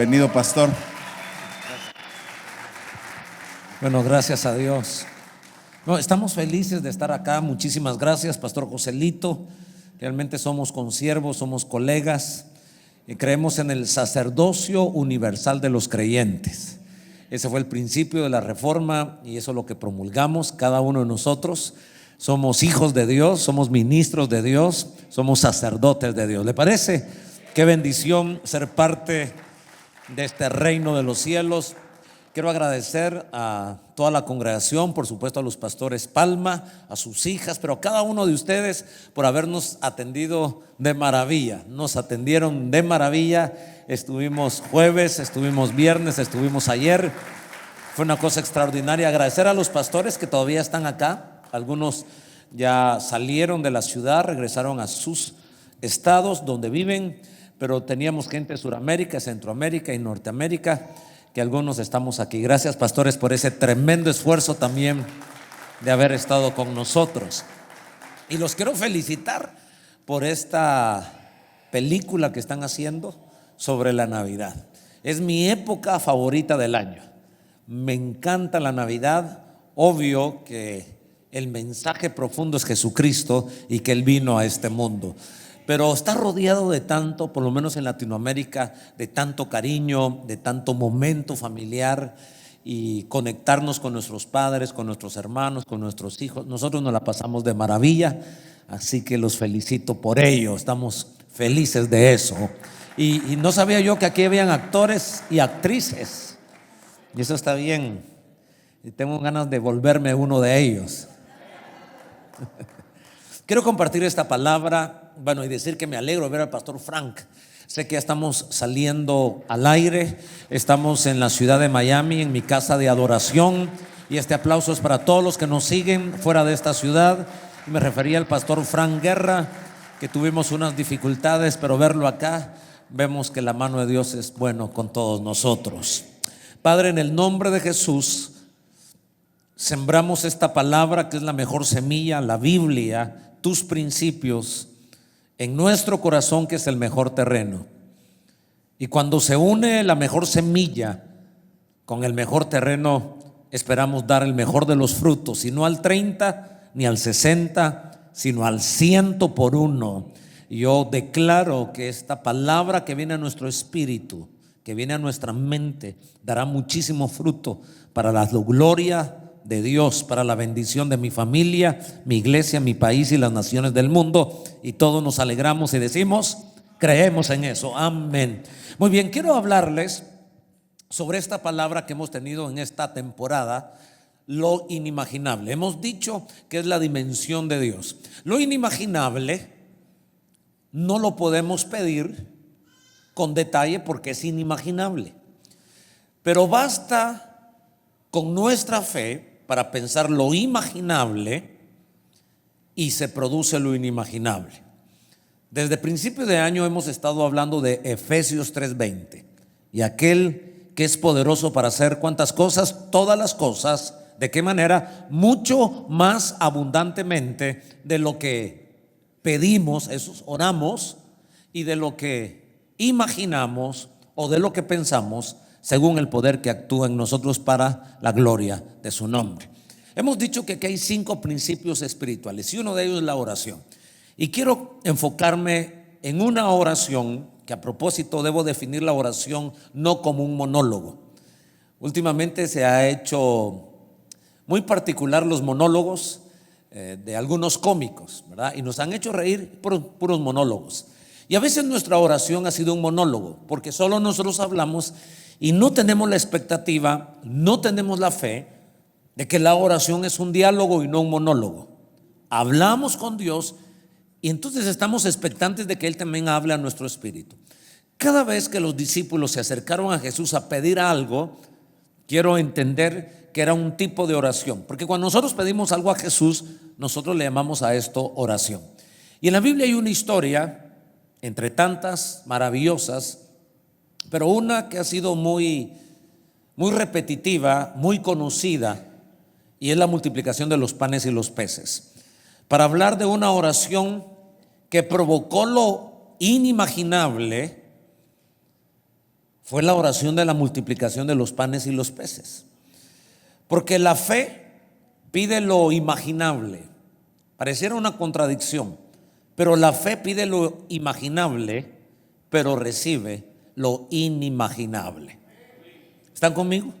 Bienvenido, pastor. Bueno, gracias a Dios. No, estamos felices de estar acá. Muchísimas gracias, pastor Joselito. Realmente somos consiervos, somos colegas y creemos en el sacerdocio universal de los creyentes. Ese fue el principio de la reforma y eso es lo que promulgamos cada uno de nosotros. Somos hijos de Dios, somos ministros de Dios, somos sacerdotes de Dios. ¿Le parece? Qué bendición ser parte de este reino de los cielos. Quiero agradecer a toda la congregación, por supuesto a los pastores Palma, a sus hijas, pero a cada uno de ustedes por habernos atendido de maravilla. Nos atendieron de maravilla. Estuvimos jueves, estuvimos viernes, estuvimos ayer. Fue una cosa extraordinaria. Agradecer a los pastores que todavía están acá. Algunos ya salieron de la ciudad, regresaron a sus estados donde viven, pero teníamos gente de Sudamérica, Centroamérica y Norteamérica, que algunos estamos aquí. Gracias, pastores, por ese tremendo esfuerzo también de haber estado con nosotros. Y los quiero felicitar por esta película que están haciendo sobre la Navidad. Es mi época favorita del año. Me encanta la Navidad. Obvio que el mensaje profundo es Jesucristo y que Él vino a este mundo. Pero está rodeado de tanto, por lo menos en Latinoamérica, de tanto cariño, de tanto momento familiar y conectarnos con nuestros padres, con nuestros hermanos, con nuestros hijos. Nosotros nos la pasamos de maravilla, así que los felicito por ello. Estamos felices de eso. Y no sabía yo que aquí habían actores y actrices, y eso está bien. Y tengo ganas de volverme uno de ellos. Quiero compartir esta palabra, y decir que me alegro de ver al pastor Frank. Sé que ya estamos saliendo al aire, estamos en la ciudad de Miami, en mi casa de adoración, y este aplauso es para todos los que nos siguen fuera de esta ciudad. Me refería al pastor Frank Guerra, que tuvimos unas dificultades, pero verlo acá, vemos que la mano de Dios es bueno con todos nosotros. Padre, en el nombre de Jesús, sembramos esta palabra que es la mejor semilla, la Biblia, tus principios, en nuestro corazón, que es el mejor terreno. Y cuando se une la mejor semilla con el mejor terreno, esperamos dar el mejor de los frutos, y no al 30 ni al 60, sino al 100 por uno. Yo declaro que esta palabra que viene a nuestro espíritu, que viene a nuestra mente, dará muchísimo fruto para la gloria de Dios, para la bendición de mi familia, mi iglesia, mi país y las naciones del mundo. Y todos nos alegramos y decimos, creemos en eso. Amén. Muy bien, quiero hablarles sobre esta palabra que hemos tenido en esta temporada, lo inimaginable. Hemos dicho que es la dimensión de Dios. Lo inimaginable no lo podemos pedir con detalle porque es inimaginable, pero basta con nuestra fe para pensar lo imaginable y se produce lo inimaginable. Desde principio de año hemos estado hablando de Efesios 3:20, y aquel que es poderoso para hacer ¿cuántas cosas? Todas las cosas. ¿De qué manera? Mucho más abundantemente de lo que pedimos, eso oramos, y de lo que imaginamos o de lo que pensamos, según el poder que actúa en nosotros para la gloria de su nombre. Hemos dicho que aquí hay 5 principios espirituales y uno de ellos es la oración. Y quiero enfocarme en una oración que, a propósito, debo definir la oración no como un monólogo. Últimamente se ha hecho muy particular los monólogos de algunos cómicos, ¿verdad? Y nos han hecho reír puros monólogos. Y a veces nuestra oración ha sido un monólogo, porque solo nosotros hablamos y no tenemos la expectativa, no tenemos la fe de que la oración es un diálogo y no un monólogo. Hablamos con Dios y entonces estamos expectantes de que Él también hable a nuestro espíritu. Cada vez que los discípulos se acercaron a Jesús a pedir algo, quiero entender que era un tipo de oración, porque cuando nosotros pedimos algo a Jesús, nosotros le llamamos a esto oración. Y en la Biblia hay una historia, entre tantas maravillosas, pero una que ha sido muy repetitiva, muy conocida, y es la multiplicación de los panes y los peces. Para hablar de una oración que provocó lo inimaginable fue la oración de la multiplicación de los panes y los peces. Porque la fe pide lo imaginable. Pareciera una contradicción, pero la fe pide lo imaginable, pero recibe lo inimaginable. ¿Están conmigo?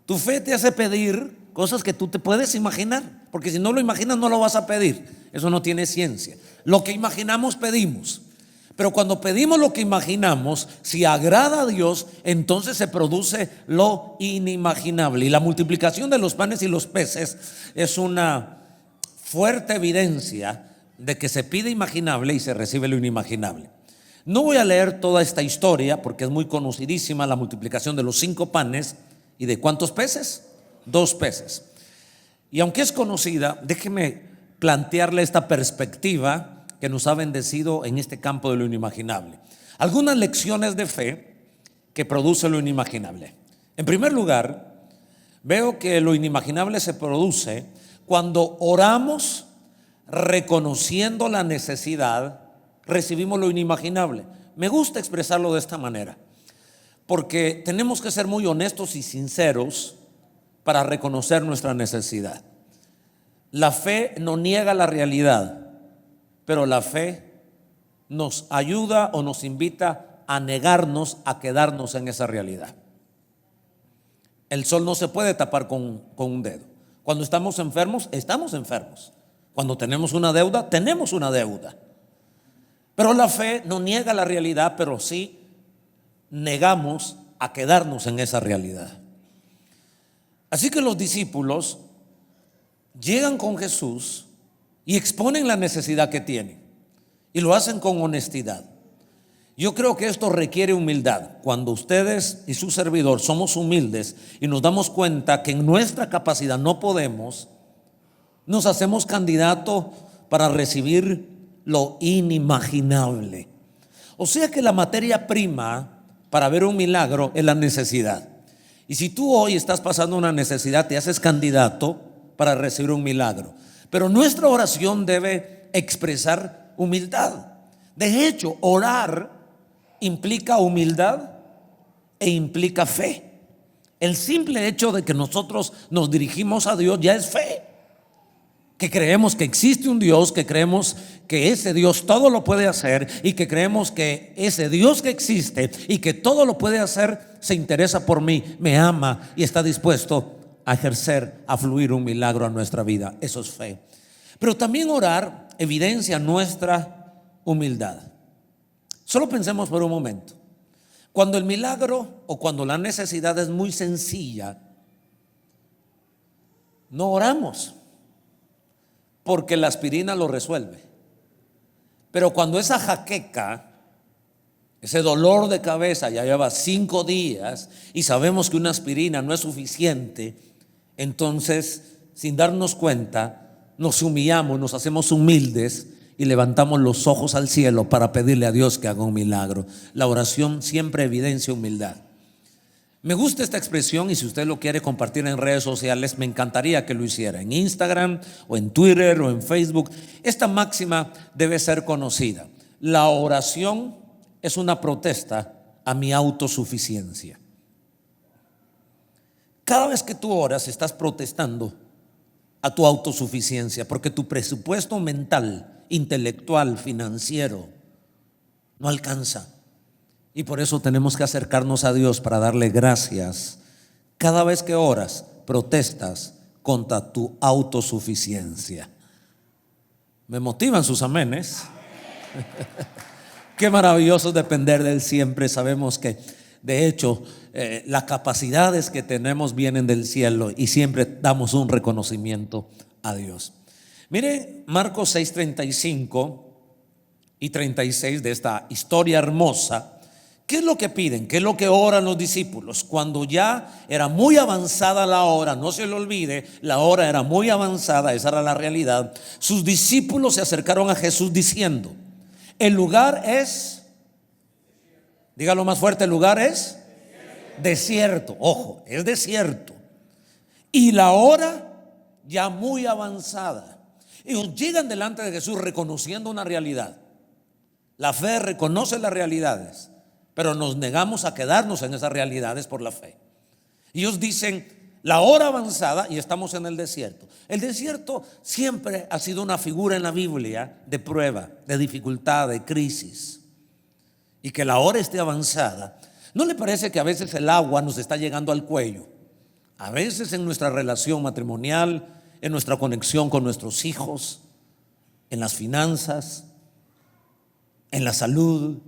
Tu fe te hace pedir cosas que tú te puedes imaginar, porque si no lo imaginas no lo vas a pedir. Eso no tiene ciencia. Lo que imaginamos pedimos, pero cuando pedimos lo que imaginamos, si agrada a Dios, entonces se produce lo inimaginable. Y la multiplicación de los panes y los peces es una fuerte evidencia de que se pide imaginable y se recibe lo inimaginable. No voy a leer toda esta historia porque es muy conocidísima, la multiplicación de los 5 panes y de ¿cuántos peces? 2 peces. Y aunque es conocida, déjeme plantearle esta perspectiva que nos ha bendecido en este campo de lo inimaginable. Algunas lecciones de fe que produce lo inimaginable. En primer lugar, veo que lo inimaginable se produce cuando oramos reconociendo la necesidad, recibimos lo inimaginable. Me gusta expresarlo de esta manera, porque tenemos que ser muy honestos y sinceros para reconocer nuestra necesidad. La fe no niega la realidad, pero la fe nos ayuda o nos invita a negarnos a quedarnos en esa realidad. El sol no se puede tapar con un dedo. Cuando estamos enfermos, estamos enfermos. Cuando tenemos una deuda, tenemos una deuda. Pero la fe no niega la realidad, pero sí negamos a quedarnos en esa realidad. Así que los discípulos llegan con Jesús y exponen la necesidad que tienen, y lo hacen con honestidad. Yo creo que esto requiere humildad. Cuando ustedes y su servidor somos humildes y nos damos cuenta que en nuestra capacidad no podemos, nos hacemos candidato para recibir lo inimaginable. O sea que la materia prima para ver un milagro es la necesidad. Y si tú hoy estás pasando una necesidad, te haces candidato para recibir un milagro. Pero nuestra oración debe expresar humildad. De hecho, orar implica humildad e implica fe. El simple hecho de que nosotros nos dirigimos a Dios ya es fe. Que creemos que existe un Dios, que creemos que ese Dios todo lo puede hacer, y que creemos que ese Dios que existe y que todo lo puede hacer se interesa por mí, me ama y está dispuesto a ejercer, a fluir un milagro a nuestra vida. Eso es fe. Pero también orar evidencia nuestra humildad. Solo pensemos por un momento. Cuando el milagro o cuando la necesidad es muy sencilla, no oramos, porque la aspirina lo resuelve. Pero cuando esa jaqueca, ese dolor de cabeza ya lleva 5 días y sabemos que una aspirina no es suficiente, entonces, sin darnos cuenta, nos humillamos, nos hacemos humildes y levantamos los ojos al cielo para pedirle a Dios que haga un milagro. La oración siempre evidencia humildad. Me gusta esta expresión, y si usted lo quiere compartir en redes sociales, me encantaría que lo hiciera en Instagram o en Twitter o en Facebook. Esta máxima debe ser conocida. La oración es una protesta a mi autosuficiencia. Cada vez que tú oras, estás protestando a tu autosuficiencia, porque tu presupuesto mental, intelectual, financiero no alcanza. Y por eso tenemos que acercarnos a Dios para darle gracias. Cada vez que oras, protestas contra tu autosuficiencia. Me motivan sus amenes. Qué maravilloso depender de Él siempre. Sabemos que de hecho las capacidades que tenemos vienen del cielo, y siempre damos un reconocimiento a Dios. Mire Marcos 6:35 y 36 de esta historia hermosa. ¿Qué es lo que piden? ¿Qué es lo que oran los discípulos? Cuando ya era muy avanzada la hora, no se le olvide, la hora era muy avanzada, esa era la realidad. Sus discípulos se acercaron a Jesús diciendo: el lugar es, dígalo más fuerte, el lugar es desierto. Ojo, es desierto. Y la hora ya muy avanzada. Ellos llegan delante de Jesús reconociendo una realidad. La fe reconoce las realidades, pero nos negamos a quedarnos en esas realidades por la fe. Ellos dicen la hora avanzada y estamos en el desierto. El desierto siempre ha sido una figura en la Biblia de prueba, de dificultad, de crisis. Y que la hora esté avanzada. ¿No le parece que a veces el agua nos está llegando al cuello? A veces en nuestra relación matrimonial, en nuestra conexión con nuestros hijos, en las finanzas, en la salud,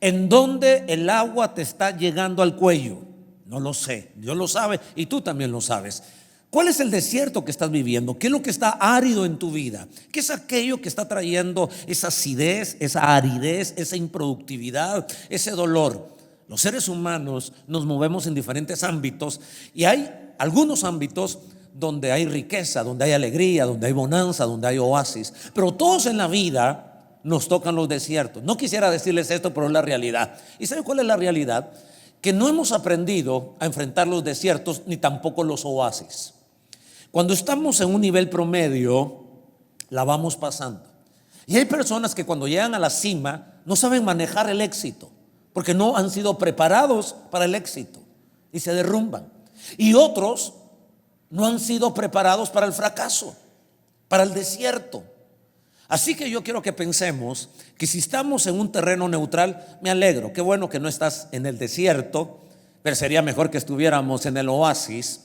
en donde el agua te está llegando al cuello. No lo sé, Dios lo sabe y tú también lo sabes. ¿Cuál es el desierto que estás viviendo? ¿Qué es lo que está árido en tu vida? ¿Qué es aquello que está trayendo esa acidez, esa aridez, esa improductividad, ese dolor? Los seres humanos nos movemos en diferentes ámbitos y hay algunos ámbitos donde hay riqueza, donde hay alegría, donde hay bonanza, donde hay oasis. Pero todos en la vida nos tocan los desiertos. No quisiera decirles esto, pero es la realidad. ¿Y saben cuál es la realidad? Que no hemos aprendido a enfrentar los desiertos ni tampoco los oasis. Cuando estamos en un nivel promedio, la vamos pasando. Y hay personas que cuando llegan a la cima no saben manejar el éxito, porque no han sido preparados para el éxito y se derrumban. Y otros no han sido preparados para el fracaso, para el desierto. Así que yo quiero que pensemos que si estamos en un terreno neutral, me alegro, qué bueno que no estás en el desierto, pero sería mejor que estuviéramos en el oasis.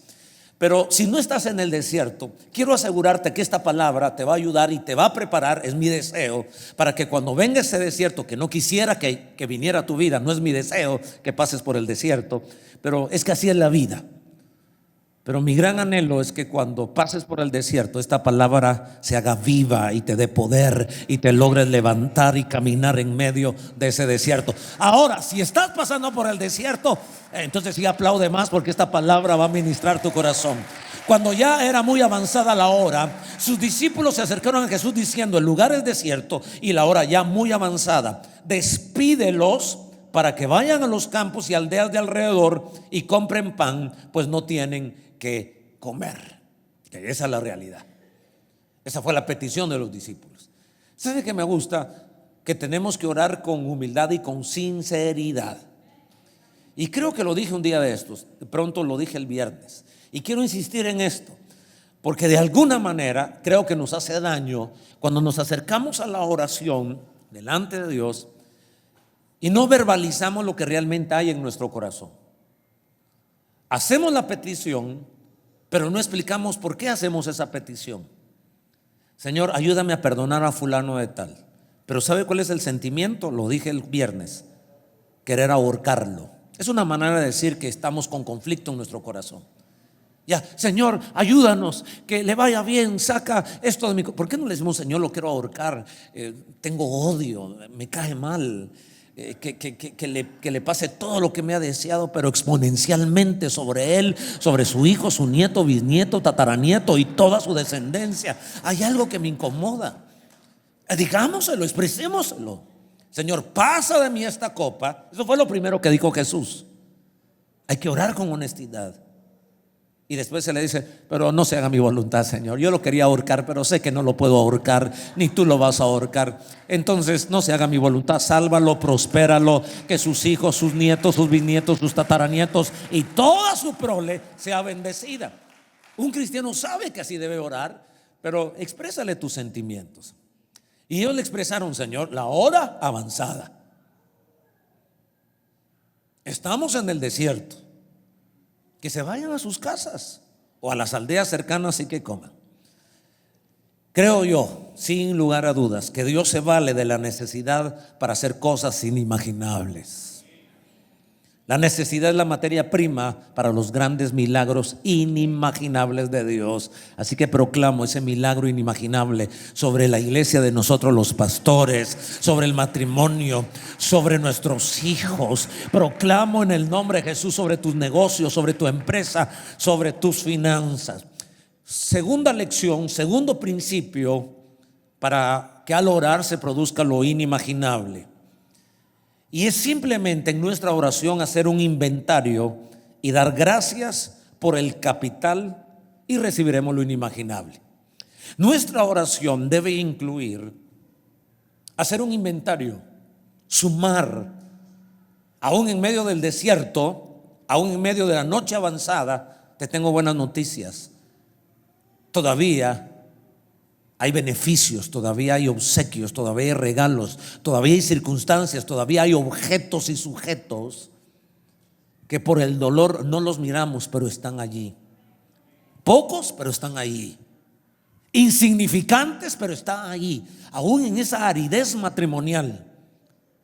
Pero si no estás en el desierto, quiero asegurarte que esta palabra te va a ayudar y te va a preparar, es mi deseo, para que cuando venga ese desierto, que no quisiera que viniera a tu vida, no es mi deseo que pases por el desierto, pero es que así es la vida. Pero mi gran anhelo es que cuando pases por el desierto, esta palabra se haga viva y te dé poder y te logres levantar y caminar en medio de ese desierto. Ahora, si estás pasando por el desierto, entonces sí aplaude más, porque esta palabra va a ministrar tu corazón. Cuando ya era muy avanzada la hora, sus discípulos se acercaron a Jesús diciendo: el lugar es desierto y la hora ya muy avanzada. Despídelos para que vayan a los campos y aldeas de alrededor y compren pan, pues no tienen que comer. Que esa es la realidad. Esa fue la petición de los discípulos. ¿Sabe qué me gusta? Que tenemos que orar con humildad y con sinceridad. Y creo que lo dije un día de estos, de pronto lo dije el viernes, y quiero insistir en esto, porque de alguna manera creo que nos hace daño cuando nos acercamos a la oración delante de Dios y no verbalizamos lo que realmente hay en nuestro corazón. Hacemos la petición, pero no explicamos por qué hacemos esa petición. Señor, ayúdame a perdonar a fulano de tal. Pero ¿sabe cuál es el sentimiento? Lo dije el viernes: querer ahorcarlo. Es una manera de decir que estamos con conflicto en nuestro corazón. Ya, Señor, ayúdanos, que le vaya bien, saca esto de mi corazón. ¿Por qué no le decimos: Señor, lo quiero ahorcar, tengo odio, me cae mal, que le pase todo lo que me ha deseado, pero exponencialmente sobre él, sobre su hijo, su nieto, bisnieto, tataranieto y toda su descendencia? Hay algo que me incomoda. Digámoselo, expresémoselo. Señor, pasa de mí esta copa. Eso fue lo primero que dijo Jesús. Hay que orar con honestidad. Y después se le dice: pero no se haga mi voluntad, Señor. Yo lo quería ahorcar, pero sé que no lo puedo ahorcar, ni tú lo vas a ahorcar. Entonces no se haga mi voluntad, sálvalo, prospéralo, que sus hijos, sus nietos, sus bisnietos, sus tataranietos y toda su prole sea bendecida. Un cristiano sabe que así debe orar, pero exprésale tus sentimientos. Y ellos le expresaron: Señor, la hora avanzada, estamos en el desierto, que se vayan a sus casas o a las aldeas cercanas y que coman. Creo yo, sin lugar a dudas, que Dios se vale de la necesidad para hacer cosas inimaginables. La necesidad es la materia prima para los grandes milagros inimaginables de Dios. Así que proclamo ese milagro inimaginable sobre la iglesia de nosotros los pastores, sobre el matrimonio, sobre nuestros hijos. Proclamo en el nombre de Jesús sobre tus negocios, sobre tu empresa, sobre tus finanzas. Segunda lección, segundo principio para que al orar se produzca lo inimaginable. Y es simplemente en nuestra oración hacer un inventario y dar gracias por el capital, y recibiremos lo inimaginable. Nuestra oración debe incluir hacer un inventario, sumar Aún en medio del desierto, aún en medio de la noche avanzada, te tengo buenas noticias. Todavía hay beneficios, todavía hay obsequios, todavía hay regalos, todavía hay circunstancias, todavía hay objetos y sujetos que por el dolor no los miramos, pero están allí. Pocos, pero están allí. Insignificantes, pero están allí. Aún en esa aridez matrimonial,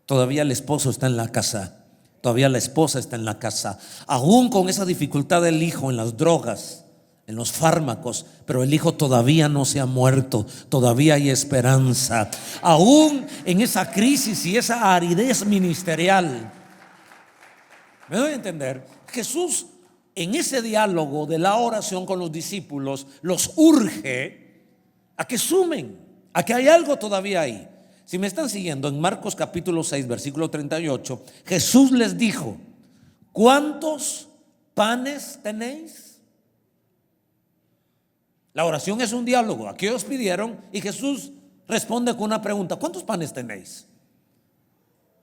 todavía el esposo está en la casa, todavía la esposa está en la casa. Aún con esa dificultad del hijo en las drogas, en los fármacos, pero el hijo todavía no se ha muerto, todavía hay esperanza. Aún en esa crisis y esa aridez ministerial, ¿me doy a entender? Jesús, en ese diálogo de la oración con los discípulos, los urge a que sumen, a que hay algo todavía ahí. Si me están siguiendo, en Marcos capítulo 6, versículo 38, Jesús les dijo: ¿cuántos panes tenéis? La oración es un diálogo. Aquí ellos pidieron y Jesús responde con una pregunta: ¿cuántos panes tenéis?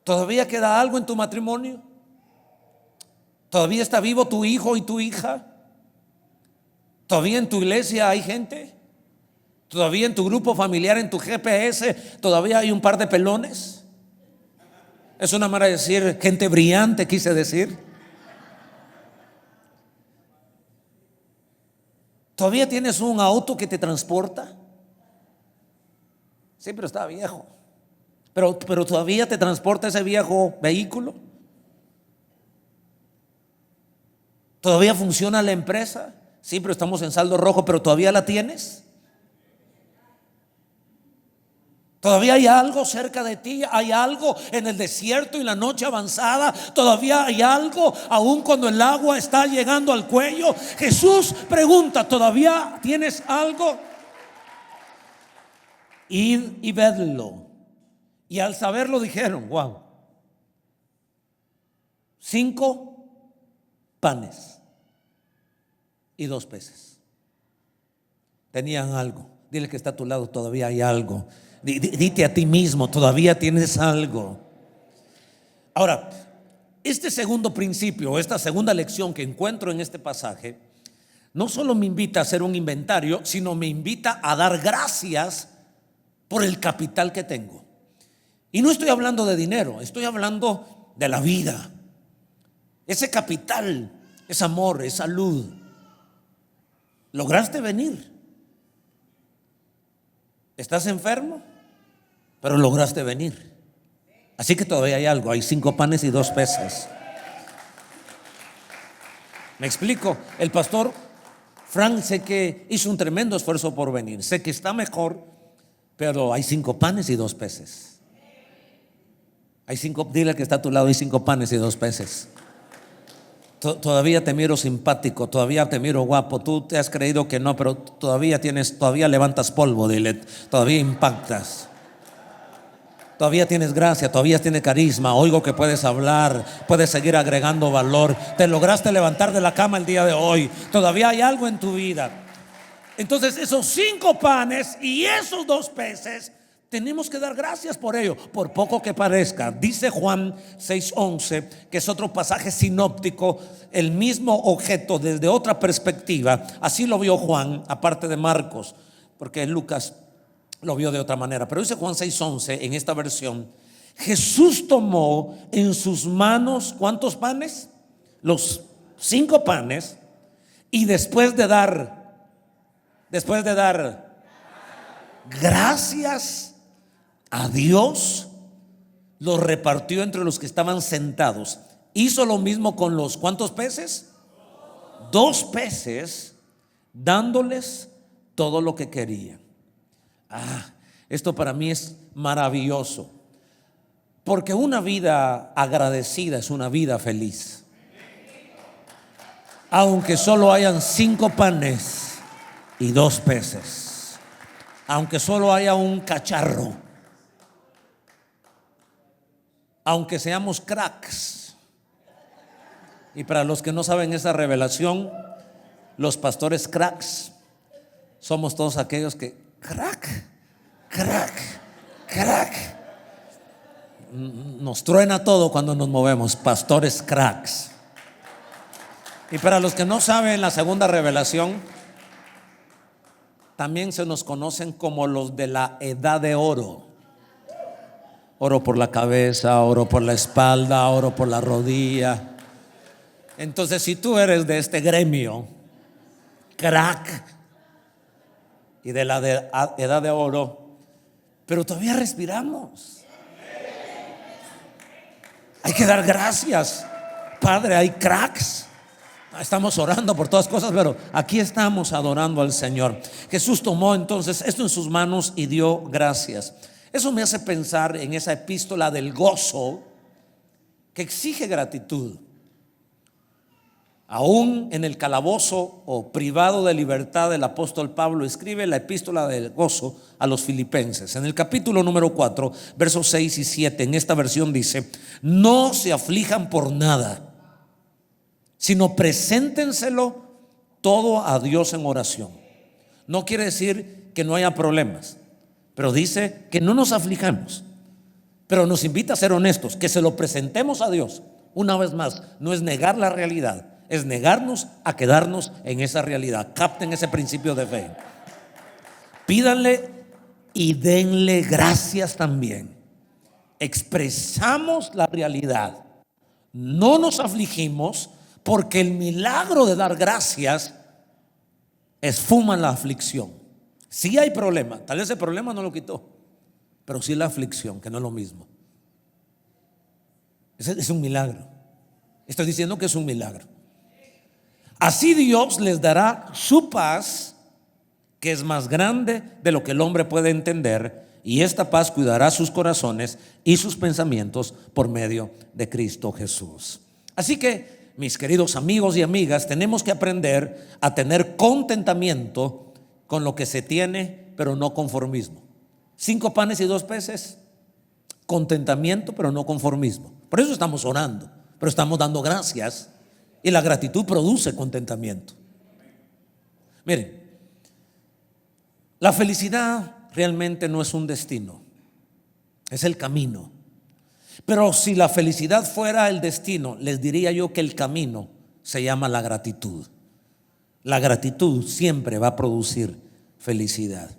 ¿Todavía queda algo en tu matrimonio? ¿Todavía está vivo tu hijo y tu hija? ¿Todavía en tu iglesia hay gente? ¿Todavía en tu grupo familiar, en tu GPS, todavía hay un par de pelones? Es una manera de decir gente brillante, quise decir. ¿Todavía tienes un auto que te transporta? Sí, pero está viejo. Pero todavía te transporta ese viejo vehículo. ¿Todavía funciona la empresa? Sí, pero estamos en saldo rojo, pero ¿todavía la tienes? ¿Todavía hay algo cerca de ti? ¿Hay algo en el desierto y la noche avanzada? ¿Todavía hay algo aún cuando el agua está llegando al cuello? Jesús pregunta: ¿todavía tienes algo? Id y vedlo. Y al saberlo dijeron: wow, 5 panes y 2 peces. Tenían algo. Dile que está a tu lado: todavía hay algo. Dite a ti mismo: todavía tienes algo. Ahora, este segundo principio, esta segunda lección que encuentro en este pasaje, no solo me invita a hacer un inventario, sino me invita a dar gracias por el capital que tengo. Y no estoy hablando de dinero, estoy hablando de la vida. Ese capital es amor, es salud. Lograste venir. ¿Estás enfermo? Pero lograste venir. Así que todavía hay algo. Hay 5 panes y 2 peces. Me explico. El pastor Frank sé que hizo un tremendo esfuerzo por venir. Sé que está mejor, pero hay 5 panes y 2 peces. Hay 5, dile al que está a tu lado: hay 5 panes y 2 peces. Todavía te miro simpático, todavía te miro guapo. Tú te has creído que no, pero todavía levantas polvo, dile, todavía impactas. Todavía tienes gracia, todavía tienes carisma. Oigo que puedes hablar, puedes seguir agregando valor. Te lograste levantar de la cama el día de hoy. Todavía hay algo en tu vida. Entonces, esos 5 panes y esos 2 peces, tenemos que dar gracias por ello, por poco que parezca. Dice Juan 6:11, que es otro pasaje sinóptico, el mismo objeto desde otra perspectiva. Así lo vio Juan, aparte de Marcos, porque Lucas lo vio de otra manera. Pero dice Juan 6:11 en esta versión: Jesús tomó en sus manos, ¿cuántos panes? Los 5 panes, y después de dar gracias a Dios, los repartió entre los que estaban sentados. Hizo lo mismo con los ¿cuántos peces? 2 peces, dándoles todo lo que querían. Esto para mí es maravilloso, porque una vida agradecida es una vida feliz. Aunque solo hayan 5 panes y 2 peces, aunque solo haya un cacharro, aunque seamos cracks. Y para los que no saben esa revelación, los pastores cracks somos todos aquellos que crack. Nos truena todo cuando nos movemos, pastores cracks. Y para los que no saben, la segunda revelación, también se nos conocen como los de la edad de oro. Oro por la cabeza, oro por la espalda, oro por la rodilla. Entonces, si tú eres de este gremio, crack, y de la edad de oro, pero todavía respiramos, hay que dar gracias. Padre, hay cracks. Estamos orando por todas cosas, pero aquí estamos adorando al Señor. Jesús tomó entonces esto en sus manos y dio gracias. Eso me hace pensar en esa epístola del gozo que exige gratitud. Aún en el calabozo o privado de libertad, el apóstol Pablo escribe la epístola del gozo a los filipenses. En el capítulo número 4, versos 6 y 7, en esta versión dice: no se aflijan por nada, sino preséntenselo todo a Dios en oración. No quiere decir que no haya problemas, pero dice que no nos aflijamos. Pero nos invita a ser honestos, que se lo presentemos a Dios. Una vez más, no es negar la realidad, es negarnos a quedarnos en esa realidad. Capten ese principio de fe. Pídanle y denle gracias también. Expresamos la realidad, no nos afligimos, porque el milagro de dar gracias esfuma la aflicción. Sí hay problema, tal vez el problema no lo quitó, pero sí la aflicción, que no es lo mismo. Es un milagro. Estoy diciendo que es un milagro. Así Dios les dará su paz, que es más grande de lo que el hombre puede entender, y esta paz cuidará sus corazones y sus pensamientos por medio de Cristo Jesús. Así que, mis queridos amigos y amigas, tenemos que aprender a tener contentamiento con lo que se tiene, pero no conformismo. 5 panes y 2 peces, contentamiento, pero no conformismo. Por eso estamos orando, pero estamos dando gracias, y la gratitud produce contentamiento. Miren, la felicidad realmente no es un destino, es el camino. Pero si la felicidad fuera el destino, les diría yo que el camino se llama la gratitud. La gratitud siempre va a producir felicidad.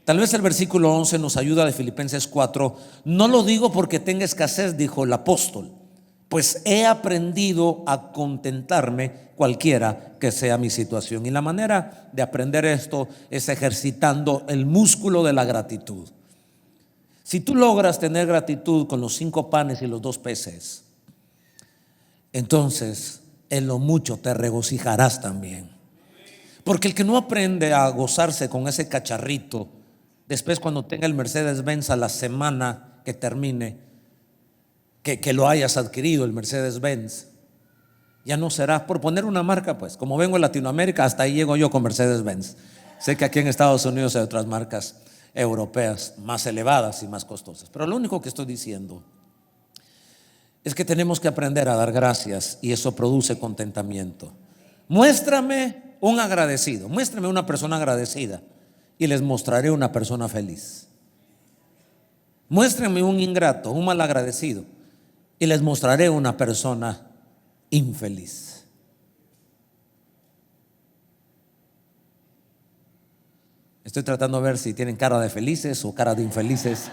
Tal vez el versículo 11 nos ayuda, de Filipenses 4. No lo digo porque tenga escasez, dijo el apóstol, pues he aprendido a contentarme cualquiera que sea mi situación. Y la manera de aprender esto es ejercitando el músculo de la gratitud. Si tú logras tener gratitud con los 5 panes y los 2 peces, entonces en lo mucho te regocijarás también. Porque el que no aprende a gozarse con ese cacharrito, después cuando tenga el Mercedes-Benz a la semana que termine, que lo hayas adquirido, el Mercedes-Benz, ya no será, por poner una marca, pues como vengo de Latinoamérica, hasta ahí llego yo con Mercedes-Benz. Sé que aquí en Estados Unidos hay otras marcas europeas más elevadas y más costosas, pero lo único que estoy diciendo es que tenemos que aprender a dar gracias, y eso produce contentamiento. Muéstrame un agradecido, muéstrame una persona agradecida y les mostraré una persona feliz. Muéstrenme un ingrato, un malagradecido, y les mostraré una persona infeliz. Estoy tratando de ver si tienen cara de felices o cara de infelices.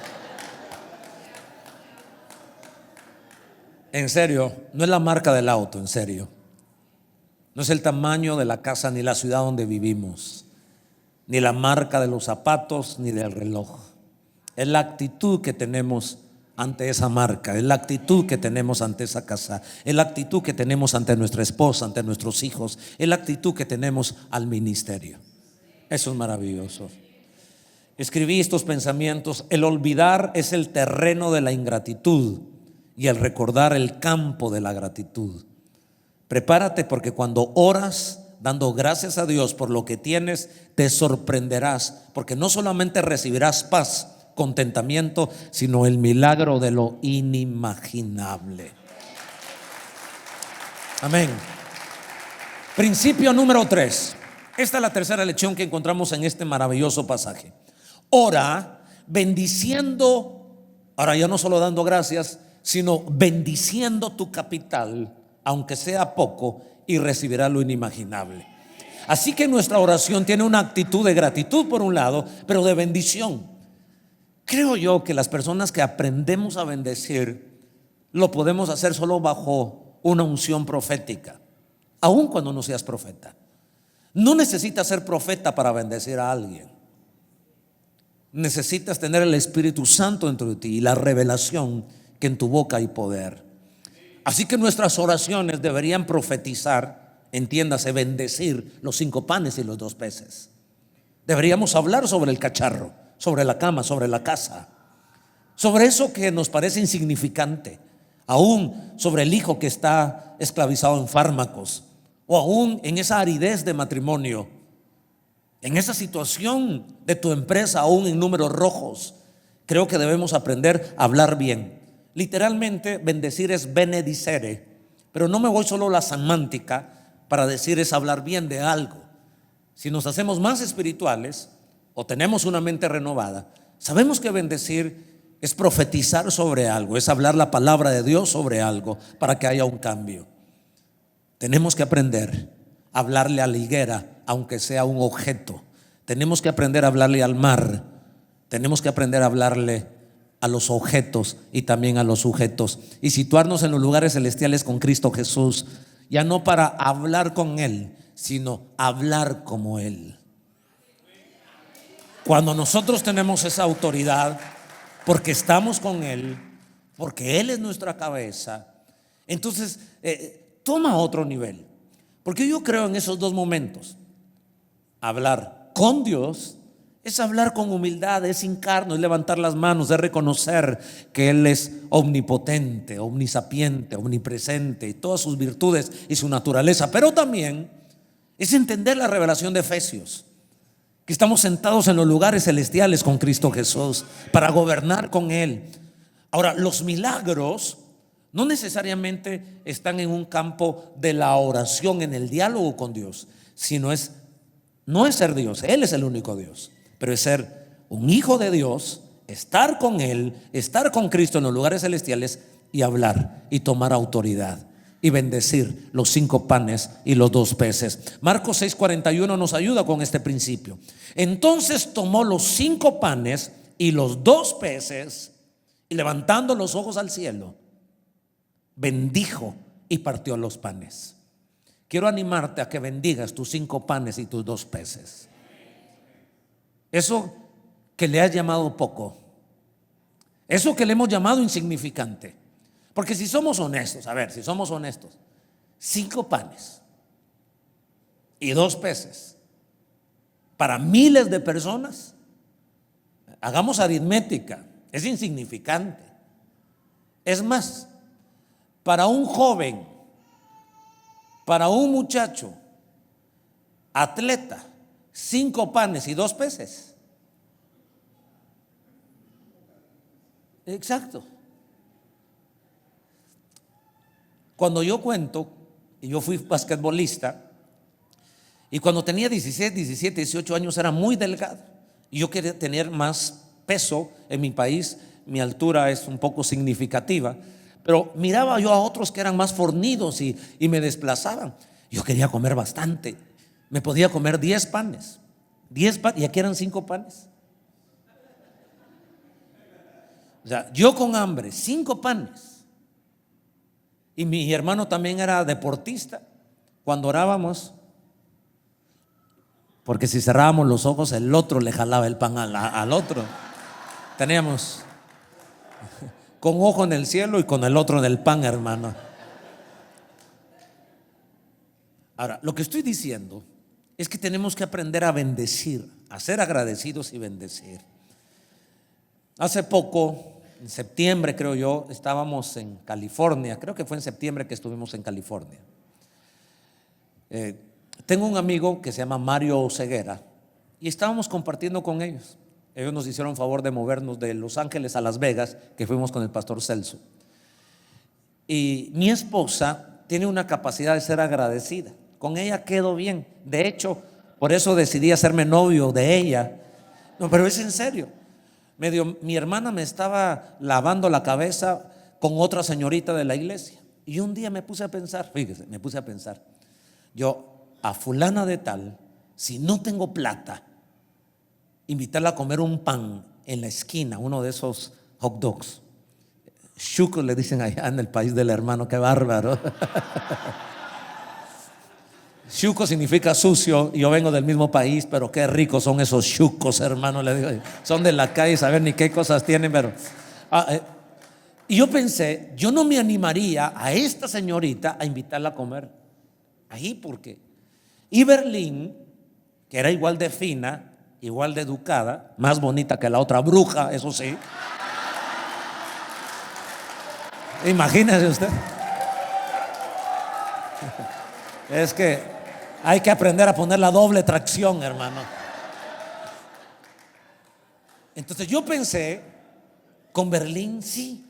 En serio, no es la marca del auto, en serio. No es el tamaño de la casa ni la ciudad donde vivimos, ni la marca de los zapatos ni del reloj. Es la actitud que tenemos ante esa marca, es la actitud que tenemos ante esa casa, es la actitud que tenemos ante nuestra esposa, ante nuestros hijos, es la actitud que tenemos al ministerio. Eso es maravilloso. Escribí estos pensamientos: el olvidar es el terreno de la ingratitud y el recordar el campo de la gratitud. Prepárate, porque cuando oras dando gracias a Dios por lo que tienes, te sorprenderás, porque no solamente recibirás paz, contentamiento, sino el milagro de lo inimaginable. Amén. Principio número 3. Esta es la tercera lección que encontramos en este maravilloso pasaje. Ora bendiciendo, Ahora ya no solo dando gracias, sino bendiciendo tu capital, aunque sea poco, y recibirás lo inimaginable. Así que nuestra oración tiene una actitud de gratitud por un lado, pero de bendición. Creo yo que las personas que aprendemos a bendecir lo podemos hacer solo bajo una unción profética, aun cuando no seas profeta. No necesitas ser profeta para bendecir a alguien. Necesitas tener el Espíritu Santo dentro de ti y la revelación que en tu boca hay poder. Así que nuestras oraciones deberían profetizar, entiéndase, bendecir los 5 panes y los 2 peces. Deberíamos hablar sobre el cacharro, sobre la cama, sobre la casa, sobre eso que nos parece insignificante, aún sobre el hijo que está esclavizado en fármacos, o aún en esa aridez de matrimonio, en esa situación de tu empresa, aún en números rojos. Creo que debemos aprender a hablar bien. Literalmente bendecir es benedicere, pero no me voy solo a la semántica para decir es hablar bien de algo. Si nos hacemos más espirituales o tenemos una mente renovada, sabemos que bendecir es profetizar sobre algo, es hablar la palabra de Dios sobre algo para que haya un cambio. Tenemos que aprender a hablarle a la higuera, aunque sea un objeto. Tenemos que aprender a hablarle al mar. Tenemos que aprender a hablarle a los objetos y también a los sujetos, y situarnos en los lugares celestiales con Cristo Jesús, ya no para hablar con Él, sino hablar como Él. Cuando nosotros tenemos esa autoridad, porque estamos con Él, porque Él es nuestra cabeza, entonces toma otro nivel. Porque yo creo en esos 2 momentos. Hablar con Dios es hablar con humildad, es hincarnos, es levantar las manos, es reconocer que Él es omnipotente, omnisapiente, omnipresente, y todas sus virtudes y su naturaleza. Pero también es entender la revelación de Efesios, que estamos sentados en los lugares celestiales con Cristo Jesús para gobernar con Él. Ahora, los milagros no necesariamente están en un campo de la oración, en el diálogo con Dios, sino no es ser Dios, Él es el único Dios, pero es ser un hijo de Dios, estar con Él, estar con Cristo en los lugares celestiales y hablar y tomar autoridad y bendecir los 5 panes y los 2 peces. Marcos 6:41 nos ayuda con este principio. Entonces tomó los 5 panes y los 2 peces y levantando los ojos al cielo, bendijo y partió los panes. Quiero animarte a que bendigas tus 5 panes y tus 2 peces. Eso que le has llamado poco, eso que le hemos llamado insignificante. Porque si somos honestos, si somos honestos, 5 panes y 2 peces para miles de personas, hagamos aritmética, es insignificante. Es más, para un joven, para un muchacho, atleta, 5 panes y 2 peces. Exacto. Cuando yo cuento, y yo fui basquetbolista, y cuando tenía 16, 17, 18 años era muy delgado, y yo quería tener más peso. En mi país mi altura es un poco significativa, pero miraba yo a otros que eran más fornidos y me desplazaban. Yo quería comer bastante, me podía comer 10 panes, y aquí eran 5 panes. O sea, yo con hambre, 5 panes. Y mi hermano también era deportista. Cuando orábamos, porque si cerrábamos los ojos, el otro le jalaba el pan al otro. Teníamos con un ojo en el cielo y con el otro en el pan, hermano. Ahora, lo que estoy diciendo es que tenemos que aprender a bendecir, a ser agradecidos y bendecir. Hace poco, en septiembre creo yo, estábamos en California. Creo que fue en septiembre que estuvimos en California. Tengo un amigo que se llama Mario Ceguera y estábamos compartiendo con ellos. Ellos nos hicieron favor de movernos de Los Ángeles a Las Vegas, que fuimos con el pastor Celso. Y mi esposa tiene una capacidad de ser agradecida. Con ella quedo bien. De hecho, por eso decidí hacerme novio de ella. No, pero es en serio. Mi hermana me estaba lavando la cabeza con otra señorita de la iglesia. Y un día me puse a pensar, fíjese, me puse a pensar, yo a fulana de tal, si no tengo plata, invitarla a comer un pan en la esquina, uno de esos hot dogs. Chucos le dicen allá en el país del hermano, qué bárbaro. Chuco significa sucio, y yo vengo del mismo país, pero qué ricos son esos chucos, hermano, le digo. Son de la calle, saber ni qué cosas tienen, pero y yo pensé, yo no me animaría a esta señorita a invitarla a comer ahí, porque Berlín, que era igual de fina, igual de educada, más bonita que la otra bruja, eso sí. Imagínese usted. Es que hay que aprender a poner la doble tracción, hermano. Entonces yo pensé, con Berlín sí,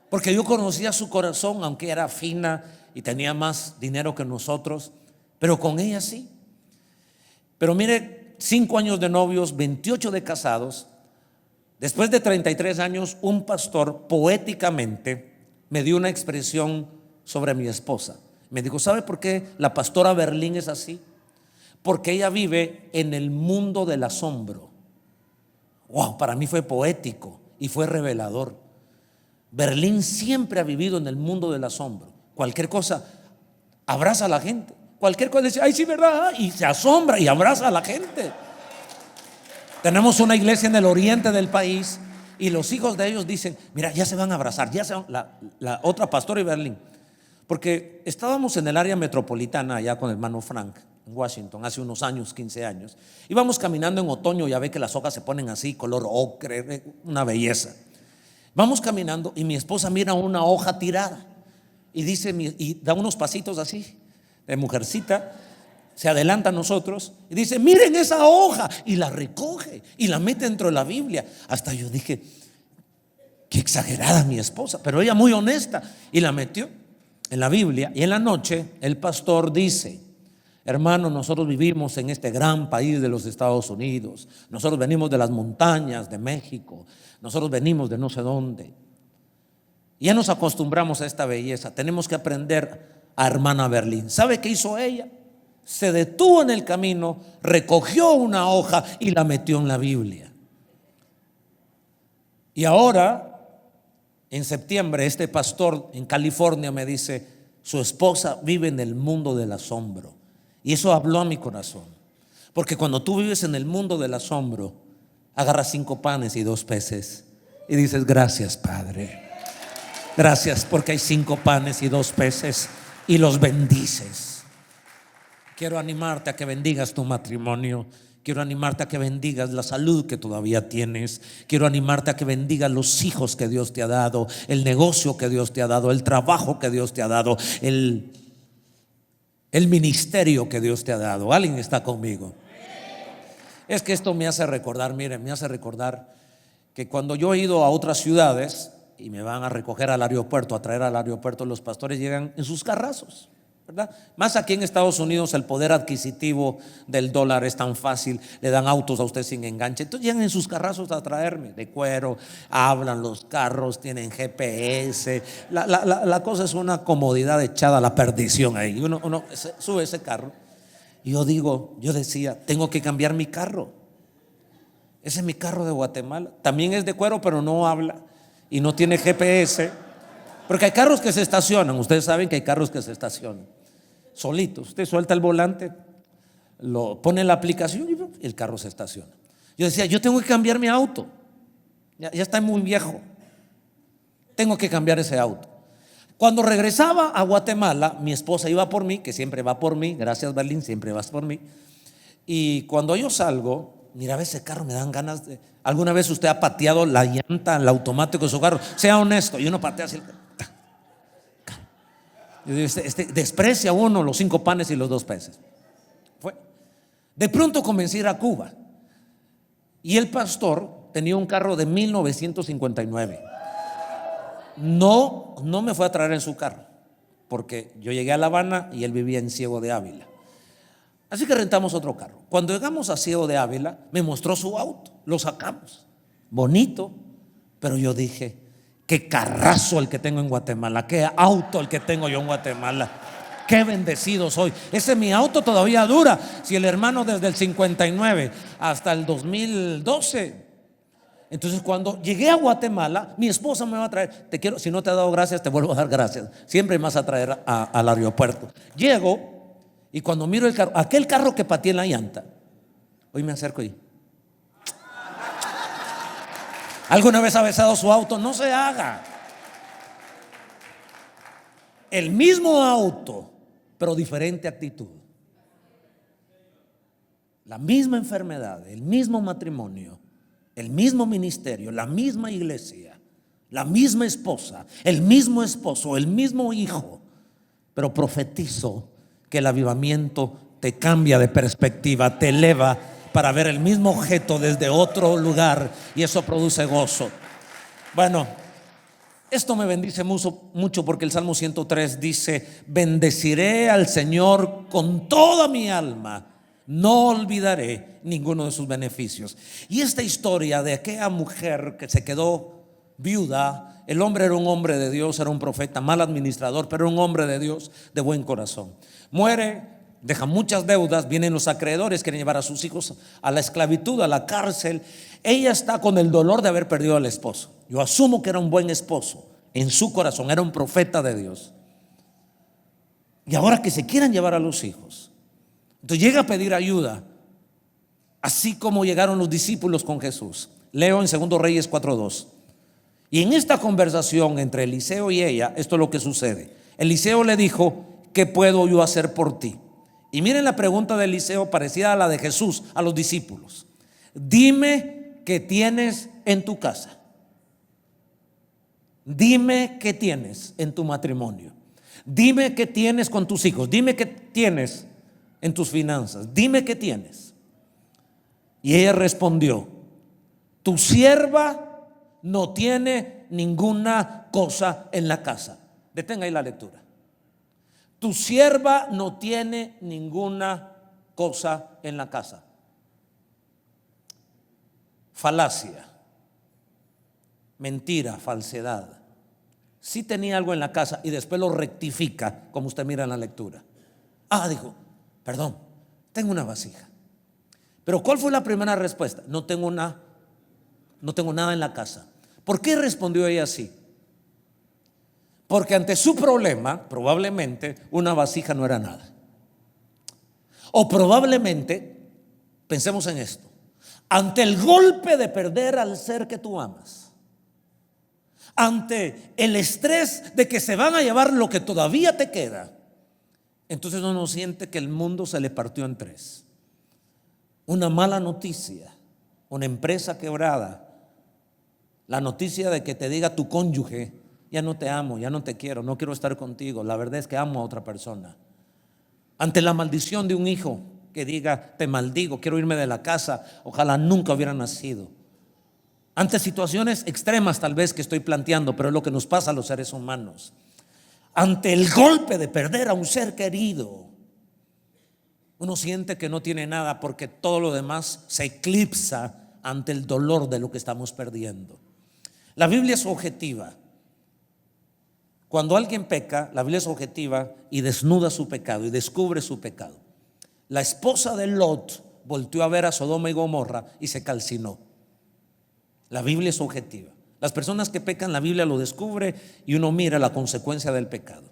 porque yo conocía su corazón, aunque era fina y tenía más dinero que nosotros, pero con ella sí. Pero mire, 5 años de novios, 28 de casados. Después de 33 años, un pastor poéticamente me dio una expresión sobre mi esposa. Me dijo, ¿sabe por qué la pastora Berlín es así? Porque ella vive en el mundo del asombro. Wow, para mí fue poético y fue revelador. Berlín siempre ha vivido en el mundo del asombro. Cualquier cosa, abraza a la gente. Cualquier cosa dice, ay sí, ¿verdad? Y se asombra y abraza a la gente. Tenemos una iglesia en el oriente del país y los hijos de ellos dicen, mira, ya se van a abrazar, ya se van, la otra pastora y Berlín. Porque estábamos en el área metropolitana allá con el hermano Frank en Washington hace unos años, 15 años. Íbamos caminando en otoño, ya ve que las hojas se ponen así, color ocre, una belleza. Vamos caminando y mi esposa mira una hoja tirada y dice, y da unos pasitos así de mujercita, se adelanta a nosotros y dice, miren esa hoja, y la recoge y la mete dentro de la Biblia. Hasta yo dije, qué exagerada mi esposa, pero ella muy honesta, y la metió en la Biblia. Y en la noche el pastor dice, hermano, nosotros vivimos en este gran país de los Estados Unidos, nosotros venimos de las montañas de México, nosotros venimos de no sé dónde, ya nos acostumbramos a esta belleza, tenemos que aprender a hermana Berlín. ¿Sabe qué hizo ella? Se detuvo en el camino, recogió una hoja y la metió en la Biblia. Y ahora, en septiembre, este pastor en California me dice, su esposa vive en el mundo del asombro. Y eso habló a mi corazón, porque cuando tú vives en el mundo del asombro, agarras 5 panes y 2 peces y dices, gracias, Padre, gracias porque hay 5 panes y 2 peces, y los bendices. Quiero animarte a que bendigas tu matrimonio. Quiero animarte a que bendigas la salud que todavía tienes. Quiero animarte a que bendigas los hijos que Dios te ha dado, el negocio que Dios te ha dado, el trabajo que Dios te ha dado, el ministerio que Dios te ha dado. ¿Alguien está conmigo? Es que esto me hace recordar, miren, me hace recordar que cuando yo he ido a otras ciudades y me van a recoger al aeropuerto, a traer al aeropuerto, los pastores llegan en sus carrazos, ¿verdad? Más aquí en Estados Unidos el poder adquisitivo del dólar es tan fácil, le dan autos a usted sin enganche, entonces llegan en sus carrazos a traerme de cuero, hablan los carros, tienen GPS, la cosa es una comodidad echada a la perdición ahí. Uno sube ese carro y yo decía, tengo que cambiar mi carro. Ese es mi carro de Guatemala, también es de cuero, pero no habla y no tiene GPS. Porque hay carros que se estacionan, ustedes saben que hay carros que se estacionan solitos. Usted suelta el volante, lo pone en la aplicación y el carro se estaciona. Yo decía, yo tengo que cambiar mi auto, ya está muy viejo, tengo que cambiar ese auto. Cuando regresaba a Guatemala, mi esposa iba por mí, que siempre va por mí, gracias Berlín, siempre vas por mí. Y cuando yo salgo, mira, ese carro me dan ganas de... ¿Alguna vez usted ha pateado la llanta, el automático de su carro? Sea honesto, y uno patea así. Yo digo, desprecia uno los 5 panes y los 2 peces. De pronto comencé a ir a Cuba y el pastor tenía un carro de 1959. No me fue a traer en su carro, porque yo llegué a La Habana y él vivía en Ciego de Ávila. Así que rentamos otro carro. Cuando llegamos a Ciego de Ávila, me mostró su auto, lo sacamos bonito, pero yo dije, qué carrazo el que tengo en Guatemala, qué auto el que tengo yo en Guatemala, qué bendecido soy. Ese mi auto todavía dura. Si el hermano desde el 59 hasta el 2012. Entonces cuando llegué a Guatemala, mi esposa me va a traer, te quiero, si no te he dado gracias, te vuelvo a dar gracias. Siempre me vas a traer al aeropuerto. Llego y cuando miro el carro, aquel carro que pateé en la llanta, hoy me acerco y ¿alguna vez ha besado su auto? No se haga. El mismo auto, pero diferente actitud. La misma enfermedad, el mismo matrimonio, el mismo ministerio, la misma iglesia, la misma esposa, el mismo esposo, el mismo hijo. Pero profetizo que el avivamiento te cambia de perspectiva, te eleva para ver el mismo objeto desde otro lugar, y eso produce gozo. Bueno, esto me bendice mucho porque el Salmo 103 dice: bendeciré al Señor con toda mi alma, no olvidaré ninguno de sus beneficios. Y esta historia de aquella mujer que se quedó viuda, el hombre era un hombre de Dios, era un profeta, mal administrador, pero un hombre de Dios de buen corazón. Muere, deja muchas deudas, vienen los acreedores, quieren llevar a sus hijos a la esclavitud, a la cárcel. Ella está con el dolor de haber perdido al esposo. Yo asumo que era un buen esposo en su corazón, era un profeta de Dios. Y ahora que se quieran llevar a los hijos, entonces llega a pedir ayuda, así como llegaron los discípulos con Jesús. Leo en 2 Reyes 4:2. Y en esta conversación entre Eliseo y ella, esto es lo que sucede. Eliseo le dijo: ¿qué puedo yo hacer por ti? Y miren la pregunta de Eliseo, parecida a la de Jesús a los discípulos: dime qué tienes en tu casa. Dime qué tienes en tu matrimonio. Dime qué tienes con tus hijos. Dime qué tienes en tus finanzas. Dime qué tienes. Y ella respondió: tu sierva no tiene ninguna cosa en la casa. Detenga ahí la lectura. Tu sierva no tiene ninguna cosa en la casa. Falacia, mentira, falsedad. Sí tenía algo en la casa y después lo rectifica, como usted mira en la lectura. Dijo, perdón, tengo una vasija. Pero ¿cuál fue la primera respuesta? No tengo nada en la casa. ¿Por qué respondió ella así? Porque ante su problema, probablemente una vasija no era nada. O probablemente, pensemos en esto, ante el golpe de perder al ser que tú amas, ante el estrés de que se van a llevar lo que todavía te queda, entonces uno siente que el mundo se le partió en tres. Una mala noticia, una empresa quebrada, la noticia de que te diga tu cónyuge: ya no te amo, ya no te quiero, no quiero estar contigo, la verdad es que amo a otra persona. Ante la maldición de un hijo que diga: te maldigo, quiero irme de la casa, ojalá nunca hubiera nacido. Ante situaciones extremas tal vez que estoy planteando, pero es lo que nos pasa a los seres humanos. Ante el golpe de perder a un ser querido, uno siente que no tiene nada porque todo lo demás se eclipsa ante el dolor de lo que estamos perdiendo. La Biblia es objetiva. Cuando alguien peca, la Biblia es objetiva y desnuda su pecado y descubre su pecado. La esposa de Lot volteó a ver a Sodoma y Gomorra y se calcinó. La Biblia es objetiva. Las personas que pecan, la Biblia lo descubre y uno mira la consecuencia del pecado.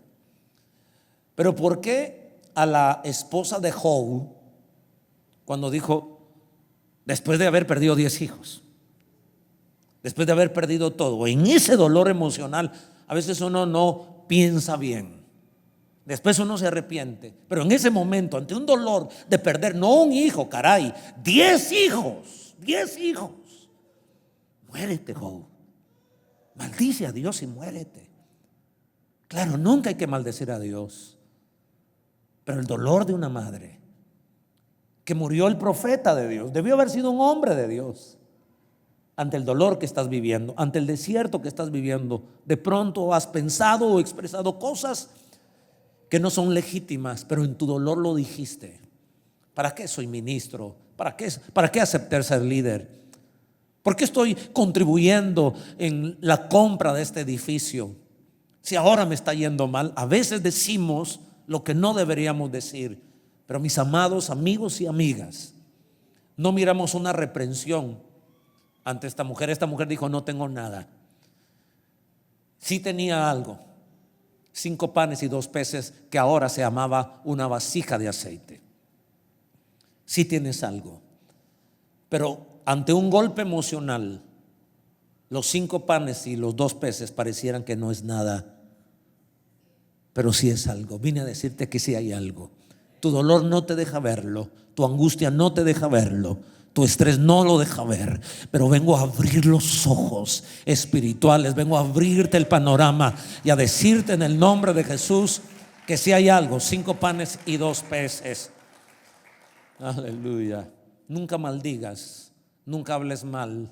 Pero ¿por qué a la esposa de Job, cuando dijo, después de haber perdido 10 hijos, después de haber perdido todo, en ese dolor emocional, a veces uno no piensa bien, después uno se arrepiente, pero en ese momento, ante un dolor de perder, no un hijo, caray, 10 hijos, muérete, Job, maldice a Dios y muérete. Claro, nunca hay que maldecir a Dios, pero el dolor de una madre que murió el profeta de Dios, debió haber sido un hombre de Dios. Ante el dolor que estás viviendo, ante el desierto que estás viviendo, de pronto has pensado o expresado cosas que no son legítimas, pero en tu dolor lo dijiste. ¿Para qué soy ministro? ¿Para qué aceptar ser líder? ¿Por qué estoy contribuyendo en la compra de este edificio si ahora me está yendo mal? A veces decimos lo que no deberíamos decir. Pero mis amados amigos y amigas, no miramos una reprensión ante esta mujer. Esta mujer dijo: no tengo nada. Sí tenía algo: 5 panes y 2 peces, que ahora se llamaba una vasija de aceite. Sí tienes algo. Pero ante un golpe emocional, los 5 panes y los 2 peces parecieran que no es nada, pero sí es algo. Vine a decirte que sí hay algo. Tu dolor no te deja verlo, tu angustia no te deja verlo, tu estrés no lo deja ver, pero vengo a abrir los ojos espirituales, vengo a abrirte el panorama y a decirte en el nombre de Jesús que sí hay algo: 5 panes y 2 peces. Aleluya. Nunca maldigas, nunca hables mal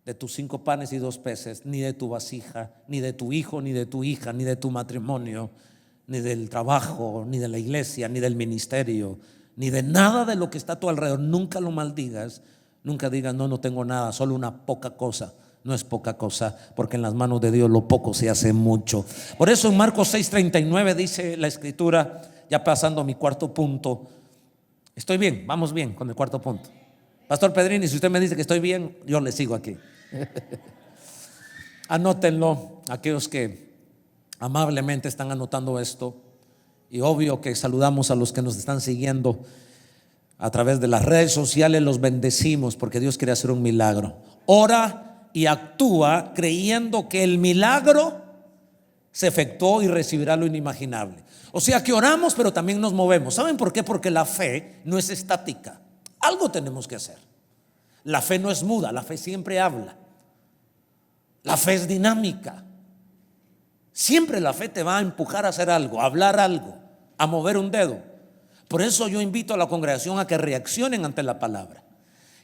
de tus 5 panes y 2 peces, ni de tu vasija, ni de tu hijo, ni de tu hija, ni de tu matrimonio, ni del trabajo, ni de la iglesia, ni del ministerio, ni de nada de lo que está a tu alrededor. Nunca lo maldigas. Nunca digas: no tengo nada, solo una poca cosa. No es poca cosa, porque en las manos de Dios lo poco se hace mucho. Por eso en Marcos 6:39 dice la escritura, ya pasando a mi cuarto punto. Estoy bien, vamos bien con el cuarto punto. Pastor Pedrini, si usted me dice que estoy bien, yo le sigo aquí. Anótenlo, aquellos que amablemente están anotando esto. Y obvio que saludamos a los que nos están siguiendo a través de las redes sociales. Los bendecimos porque Dios quiere hacer un milagro. Ora y actúa creyendo que el milagro se efectuó y recibirá lo inimaginable. O sea que oramos, pero también nos movemos. ¿Saben por qué? Porque la fe no es estática. Algo tenemos que hacer. La fe no es muda, la fe siempre habla. La fe es dinámica. Siempre la fe te va a empujar a hacer algo, a hablar algo, a mover un dedo. Por eso yo invito a la congregación a que reaccionen ante la palabra.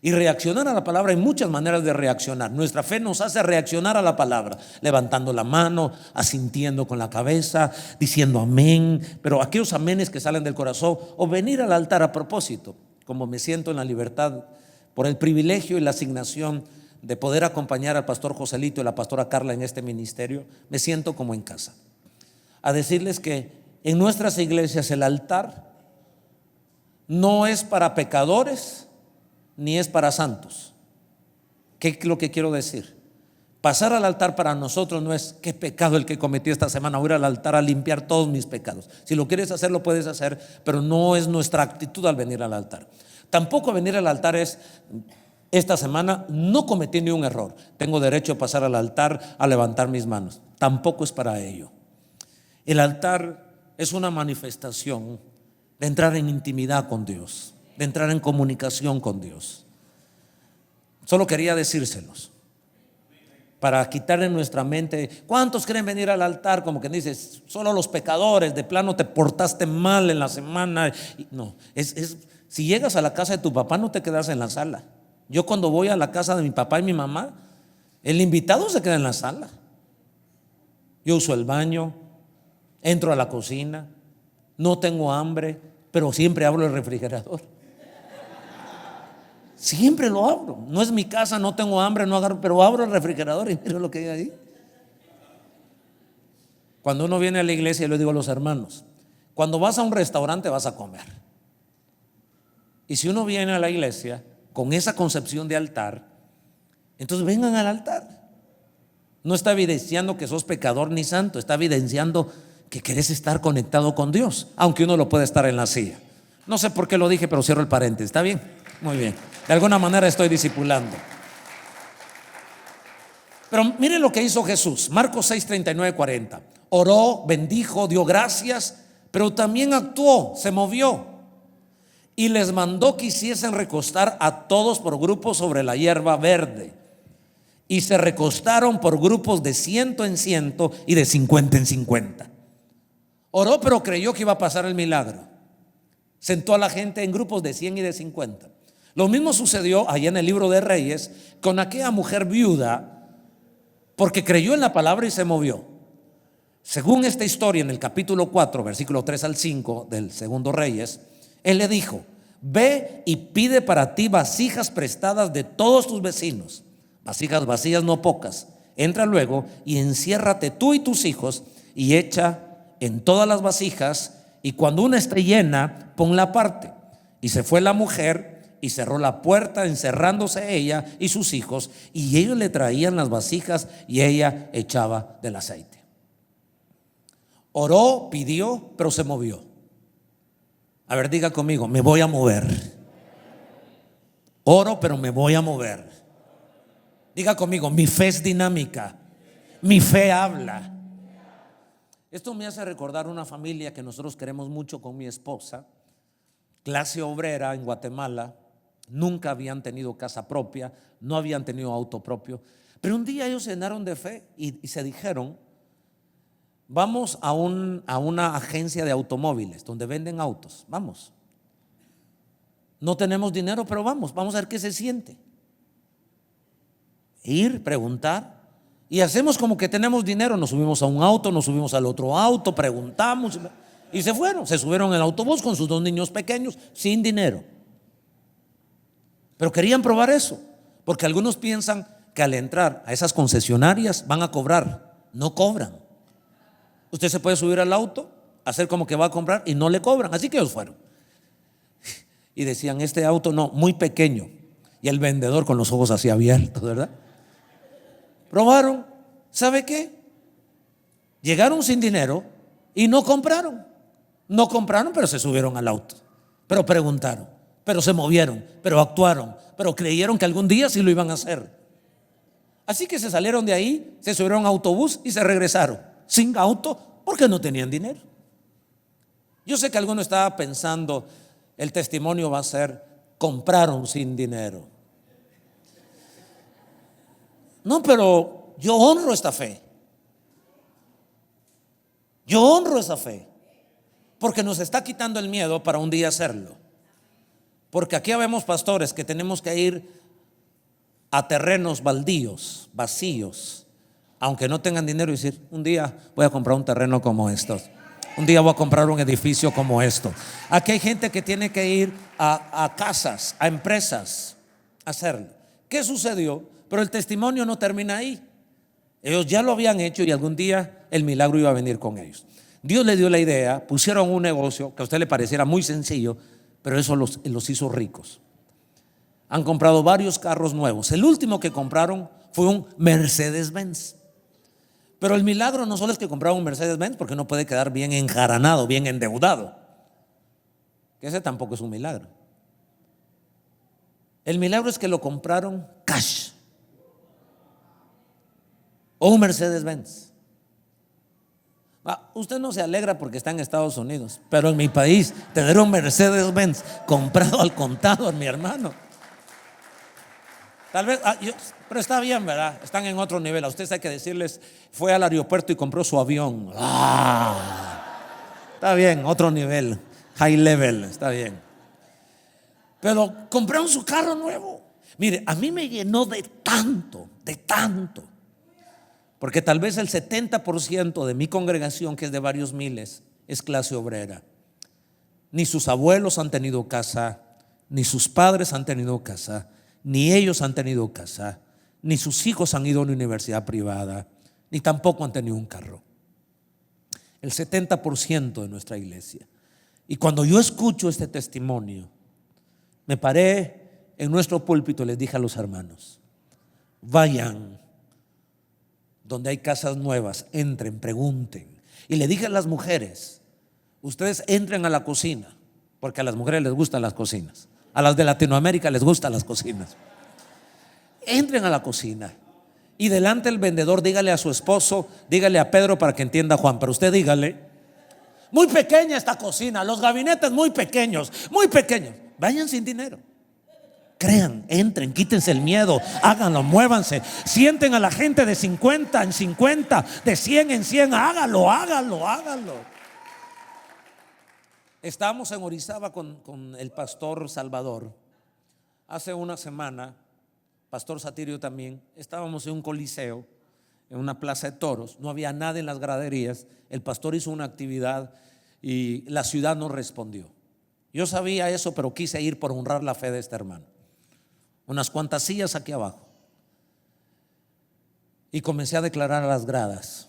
Y reaccionar a la palabra, hay muchas maneras de reaccionar. Nuestra fe nos hace reaccionar a la palabra, levantando la mano, asintiendo con la cabeza, diciendo amén. Pero aquellos amenes que salen del corazón, o venir al altar a propósito, como me siento en la libertad por el privilegio y la asignación de poder acompañar al pastor Joselito y la pastora Carla en este ministerio, me siento como en casa. A decirles que en nuestras iglesias el altar no es para pecadores ni es para santos. ¿Qué es lo que quiero decir? Pasar al altar para nosotros no es: qué pecado el que cometí esta semana, voy a ir al altar a limpiar todos mis pecados. Si lo quieres hacer, lo puedes hacer, pero no es nuestra actitud al venir al altar. Tampoco venir al altar es: esta semana no cometí ni un error, tengo derecho a pasar al altar a levantar mis manos. Tampoco es para ello. El altar es una manifestación de entrar en intimidad con Dios, de entrar en comunicación con Dios. Solo quería decírselos para quitar en nuestra mente. ¿Cuántos quieren venir al altar? Como que dices: solo los pecadores, de plano te portaste mal en la semana. No, si llegas a la casa de tu papá, no te quedas en la sala. Yo cuando voy a la casa de mi papá y mi mamá, el invitado se queda en la sala. Yo uso el baño, entro a la cocina, no tengo hambre, pero siempre abro el refrigerador. Siempre lo abro. No es mi casa, no tengo hambre, no agarro, pero abro el refrigerador y miro lo que hay ahí. Cuando uno viene a la iglesia, yo le digo a los hermanos: cuando vas a un restaurante vas a comer. Y si uno viene a la iglesia con esa concepción de altar, entonces vengan al altar. No está evidenciando que sos pecador ni santo, está evidenciando que querés estar conectado con Dios, aunque uno lo puede estar en la silla. No sé por qué lo dije, pero cierro el paréntesis. ¿Está bien? Muy bien. De alguna manera estoy discipulando. Pero miren lo que hizo Jesús. Marcos 6, 39, 40. Oró, bendijo, dio gracias, pero también actuó, se movió y les mandó que hiciesen recostar a todos por grupos sobre la hierba verde. Y se recostaron por grupos de 100 en 100 y de 50 en 50. Oró, pero creyó que iba a pasar el milagro. Sentó a la gente en grupos de 100 y de 50. Lo mismo sucedió allá en el libro de Reyes con aquella mujer viuda, porque creyó en la palabra y se movió. Según esta historia, en el capítulo 4, versículo 3 al 5 del segundo Reyes, él le dijo: ve y pide para ti vasijas prestadas de todos tus vecinos vasijas vacías no pocas. Entra luego y enciérrate tú y tus hijos y echa en todas las vasijas, y cuando una esté llena, ponla aparte. Y se fue la mujer y cerró la puerta, encerrándose ella y sus hijos, y ellos le traían las vasijas y ella echaba del aceite. Oró, pidió, pero se movió. A ver, diga conmigo, me voy a mover. Oro, pero me voy a mover. Diga conmigo, mi fe es dinámica, mi fe habla. Esto me hace recordar una familia que nosotros queremos mucho con mi esposa, clase obrera en Guatemala. Nunca habían tenido casa propia, no habían tenido auto propio, pero un día ellos se llenaron de fe y se dijeron: vamos a una agencia de automóviles donde venden autos, vamos. No tenemos dinero, pero vamos a ver qué se siente. Ir, preguntar, y hacemos como que tenemos dinero. Nos subimos a un auto, nos subimos al otro auto, preguntamos y se fueron. Se subieron en el autobús con sus 2 niños pequeños sin dinero, pero querían probar eso, porque algunos piensan que al entrar a esas concesionarias van a cobrar. No cobran. Usted se puede subir al auto, hacer como que va a comprar y no le cobran. Así que ellos fueron y decían: este auto no, muy pequeño. Y el vendedor con los ojos así abiertos, ¿verdad? Probaron. ¿Sabe qué? Llegaron sin dinero y no compraron. No compraron, pero se subieron al auto, pero preguntaron, pero se movieron, pero actuaron, pero creyeron que algún día sí lo iban a hacer. Así que se salieron de ahí, se subieron a autobús y se regresaron sin auto porque no tenían dinero. Yo sé que alguno estaba pensando: el testimonio va a ser: compraron sin dinero. No, pero yo honro esta fe. Yo honro esa fe, porque nos está quitando el miedo para un día hacerlo. Porque aquí vemos pastores que tenemos que ir a terrenos baldíos, vacíos, aunque no tengan dinero, y decir: un día voy a comprar un terreno como estos, un día voy a comprar un edificio como esto. Aquí hay gente que tiene que ir a casas, a empresas, a hacerlo. ¿Qué sucedió? Pero el testimonio no termina ahí. Ellos ya lo habían hecho y algún día el milagro iba a venir con ellos. Dios les dio la idea, pusieron un negocio que a usted le pareciera muy sencillo, pero eso los hizo ricos. Han comprado varios carros nuevos. El último que compraron fue un Mercedes-Benz. Pero el milagro no solo es que compraron un Mercedes-Benz, porque no puede quedar bien enjaranado, bien endeudado, que ese tampoco es un milagro. El milagro es que lo compraron cash, o un Mercedes-Benz. Usted no se alegra porque está en Estados Unidos, pero en mi país tener un Mercedes-Benz comprado al contado, mi hermano, tal vez, pero está bien, ¿verdad? Están en otro nivel. A ustedes hay que decirles: fue al aeropuerto y compró su avión. Está bien, otro nivel, high level, está bien. Pero compraron su carro nuevo. Mire, a mí me llenó de tanto, porque tal vez el 70% de mi congregación, que es de varios miles, es clase obrera. Ni sus abuelos han tenido casa, ni sus padres han tenido casa, ni ellos han tenido casa, ni sus hijos han ido a una universidad privada, ni tampoco han tenido un carro. El 70% de nuestra iglesia. Y cuando yo escucho este testimonio, me paré en nuestro púlpito y les dije a los hermanos: vayan donde hay casas nuevas, entren, pregunten. Y le dije a las mujeres: ustedes entren a la cocina, porque a las mujeres les gustan las cocinas, a las de Latinoamérica les gustan las cocinas. Entren a la cocina y delante del vendedor dígale a su esposo, dígale a Pedro para que entienda Juan, pero usted dígale: muy pequeña esta cocina, los gabinetes muy pequeños, vayan sin dinero. Crean, entren, quítense el miedo, háganlo, muévanse, sienten a la gente de 50 en 50, de 100 en 100, hágalo. Estábamos en Orizaba con el pastor Salvador hace una semana, pastor Satirio también. Estábamos en un coliseo, en una plaza de toros, no había nada en las graderías. El pastor hizo una actividad y la ciudad no respondió. Yo sabía eso, pero quise ir por honrar la fe de este hermano. Unas cuantas sillas aquí abajo. y comencé a declarar a las gradas.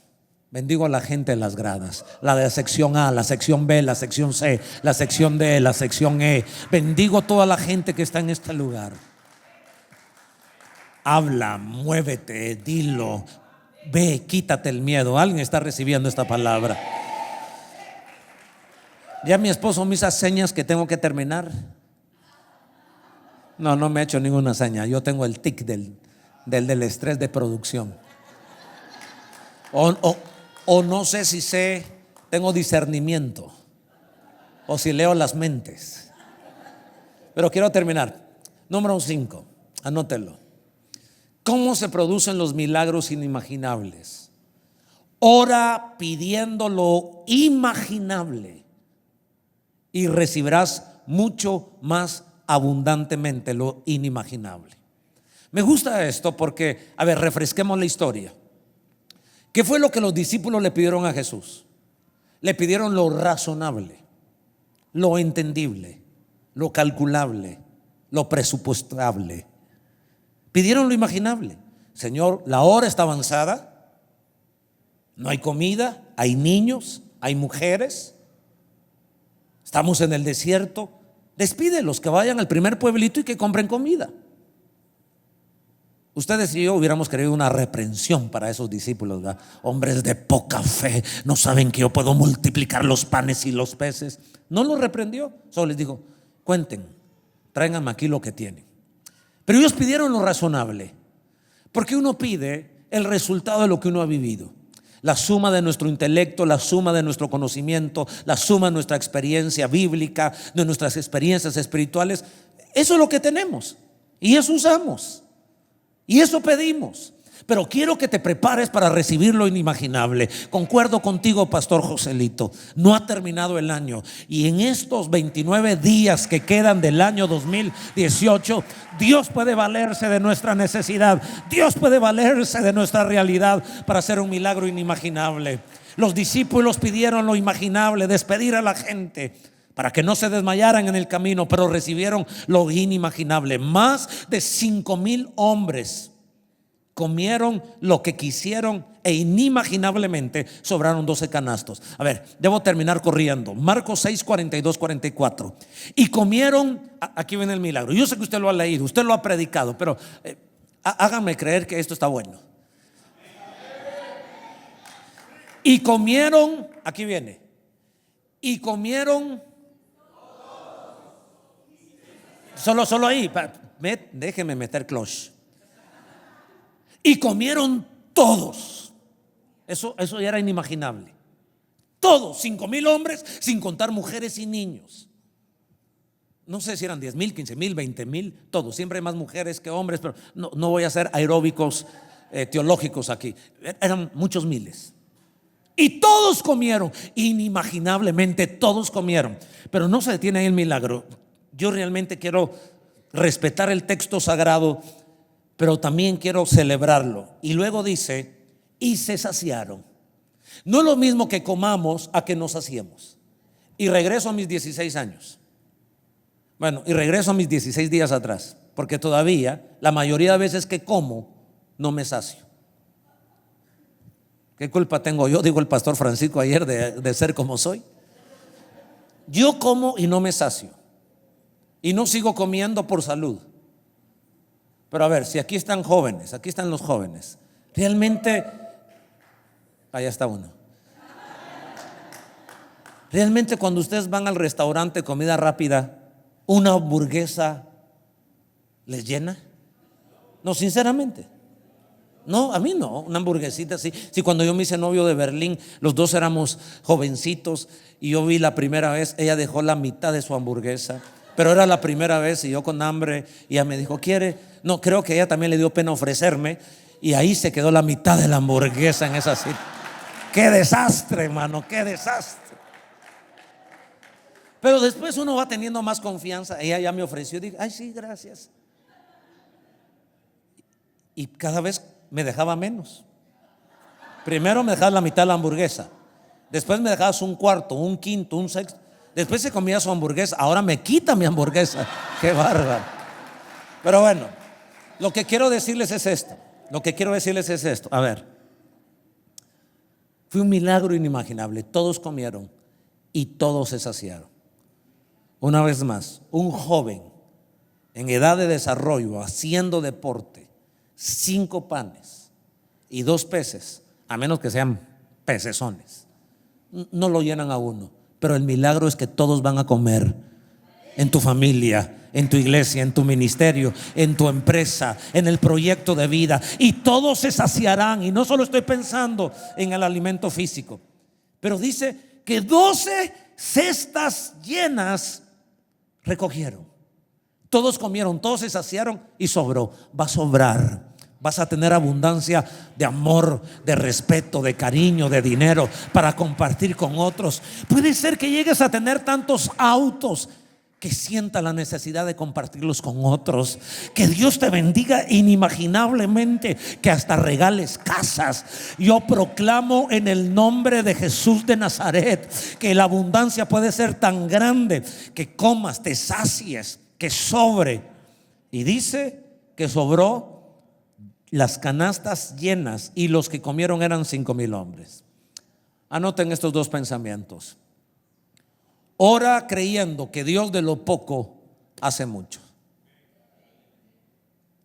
Bendigo a la gente de las gradas, la de la sección A, la sección B, la sección C, la sección D, la sección E. Bendigo a toda la gente que está en este lugar. Habla, muévete, dilo, ve, quítate el miedo. Alguien está recibiendo esta palabra. Ya mi esposo me hizo señas que tengo que terminar. No me ha hecho ninguna seña. Yo tengo el tic del estrés de producción. O no sé si tengo discernimiento o si leo las mentes. Pero quiero terminar. Número 5, anótelo. ¿Cómo se producen los milagros inimaginables? Ora pidiendo lo imaginable y recibirás mucho más abundantemente lo inimaginable. Me gusta esto porque, a ver, refresquemos la historia. ¿Qué fue lo que los discípulos le pidieron a Jesús? Le pidieron lo razonable, lo entendible, lo calculable, lo presupuestable. Pidieron lo imaginable. Señor, la hora está avanzada, no hay comida, hay niños, hay mujeres, estamos en el desierto. Despídelos, que vayan al primer pueblito y que compren comida. Ustedes y yo hubiéramos querido una reprensión para esos discípulos, ¿verdad? Hombres de poca fe, no saben que yo puedo multiplicar los panes y los peces. No los reprendió, solo les dijo: cuenten, tráiganme aquí lo que tienen. Pero ellos pidieron lo razonable, porque uno pide el resultado de lo que uno ha vivido. La suma de nuestro intelecto, la suma de nuestro conocimiento, la suma de nuestra experiencia bíblica, de nuestras experiencias espirituales. Eso es lo que tenemos y eso usamos. Y eso pedimos. Pero quiero que te prepares para recibir lo inimaginable. Concuerdo contigo, Pastor Joselito. No ha terminado el año, y en estos 29 días que quedan del año 2018, Dios puede valerse de nuestra necesidad. Dios puede valerse de nuestra realidad para hacer un milagro inimaginable. Los discípulos pidieron lo imaginable, despedir a la gente para que no se desmayaran en el camino, pero recibieron lo inimaginable. Más de 5,000 hombres comieron lo que quisieron e inimaginablemente sobraron 12 canastos. A ver, debo terminar corriendo. Marcos 6, 42, 44. Y comieron, aquí viene el milagro. Yo sé que usted lo ha leído, usted lo ha predicado, pero háganme creer que esto está bueno. Y comieron, aquí viene. Y comieron. Solo ahí, déjeme meter cloche. Y comieron todos. Eso ya era inimaginable. Todos, 5,000 hombres, sin contar mujeres y niños. No sé si eran 10,000, 15,000, 20,000, todos. Siempre hay más mujeres que hombres, pero no voy a hacer aeróbicos teológicos aquí. Eran muchos miles. Y todos comieron, inimaginablemente todos comieron. Pero no se detiene ahí el milagro. Yo realmente quiero respetar el texto sagrado, pero también quiero celebrarlo. Y luego dice: y se saciaron. No es lo mismo que comamos a que nos saciemos. Y regreso a mis 16 años. Bueno, y regreso a mis 16 días atrás, porque todavía la mayoría de veces que como no me sacio. ¿Qué culpa tengo yo? Dijo el pastor Francisco ayer de ser como soy. Yo como y no me sacio. Y no sigo comiendo por salud. Pero a ver, si aquí están jóvenes, aquí están los jóvenes, realmente, allá está uno. Realmente cuando ustedes van al restaurante de comida rápida, ¿una hamburguesa les llena? No, sinceramente. No, a mí no, una hamburguesita así. Si cuando yo me hice novio de Berlín, los dos éramos jovencitos y yo vi la primera vez, ella dejó la mitad de su hamburguesa. Pero era la primera vez y yo con hambre, y ella me dijo: ¿quiere? No, creo que ella también le dio pena ofrecerme, y ahí se quedó la mitad de la hamburguesa en esa cita. Qué desastre, hermano, qué desastre. Pero después uno va teniendo más confianza. Ella ya me ofreció, digo: ay, sí, gracias. Y cada vez me dejaba menos. Primero me dejaba la mitad de la hamburguesa, después me dejabas un cuarto, un quinto, un sexto. Después se comía su hamburguesa, ahora me quita mi hamburguesa. Qué bárbaro. Pero bueno, lo que quiero decirles es esto: Lo que quiero decirles es esto. A ver, fue un milagro inimaginable. Todos comieron y todos se saciaron. Una vez más, un joven en edad de desarrollo, haciendo deporte, 5 panes y 2 peces, a menos que sean pecesones, no lo llenan a uno. Pero el milagro es que todos van a comer en tu familia, en tu iglesia, en tu ministerio, en tu empresa, en el proyecto de vida, y todos se saciarán. Y no solo estoy pensando en el alimento físico, pero dice que 12 cestas llenas recogieron. Todos comieron, todos se saciaron y sobró. Va a sobrar. Vas a tener abundancia de amor, de respeto, de cariño, de dinero para compartir con otros. Puede ser que llegues a tener tantos autos que sienta la necesidad de compartirlos con otros. Que Dios te bendiga inimaginablemente, que hasta regales casas. Yo proclamo en el nombre de Jesús de Nazaret que la abundancia puede ser tan grande que comas, te sacies, que sobre. Y dice que sobró las canastas llenas, y los que comieron eran 5,000 hombres. Anoten estos 2 pensamientos. Ora creyendo que Dios de lo poco hace mucho.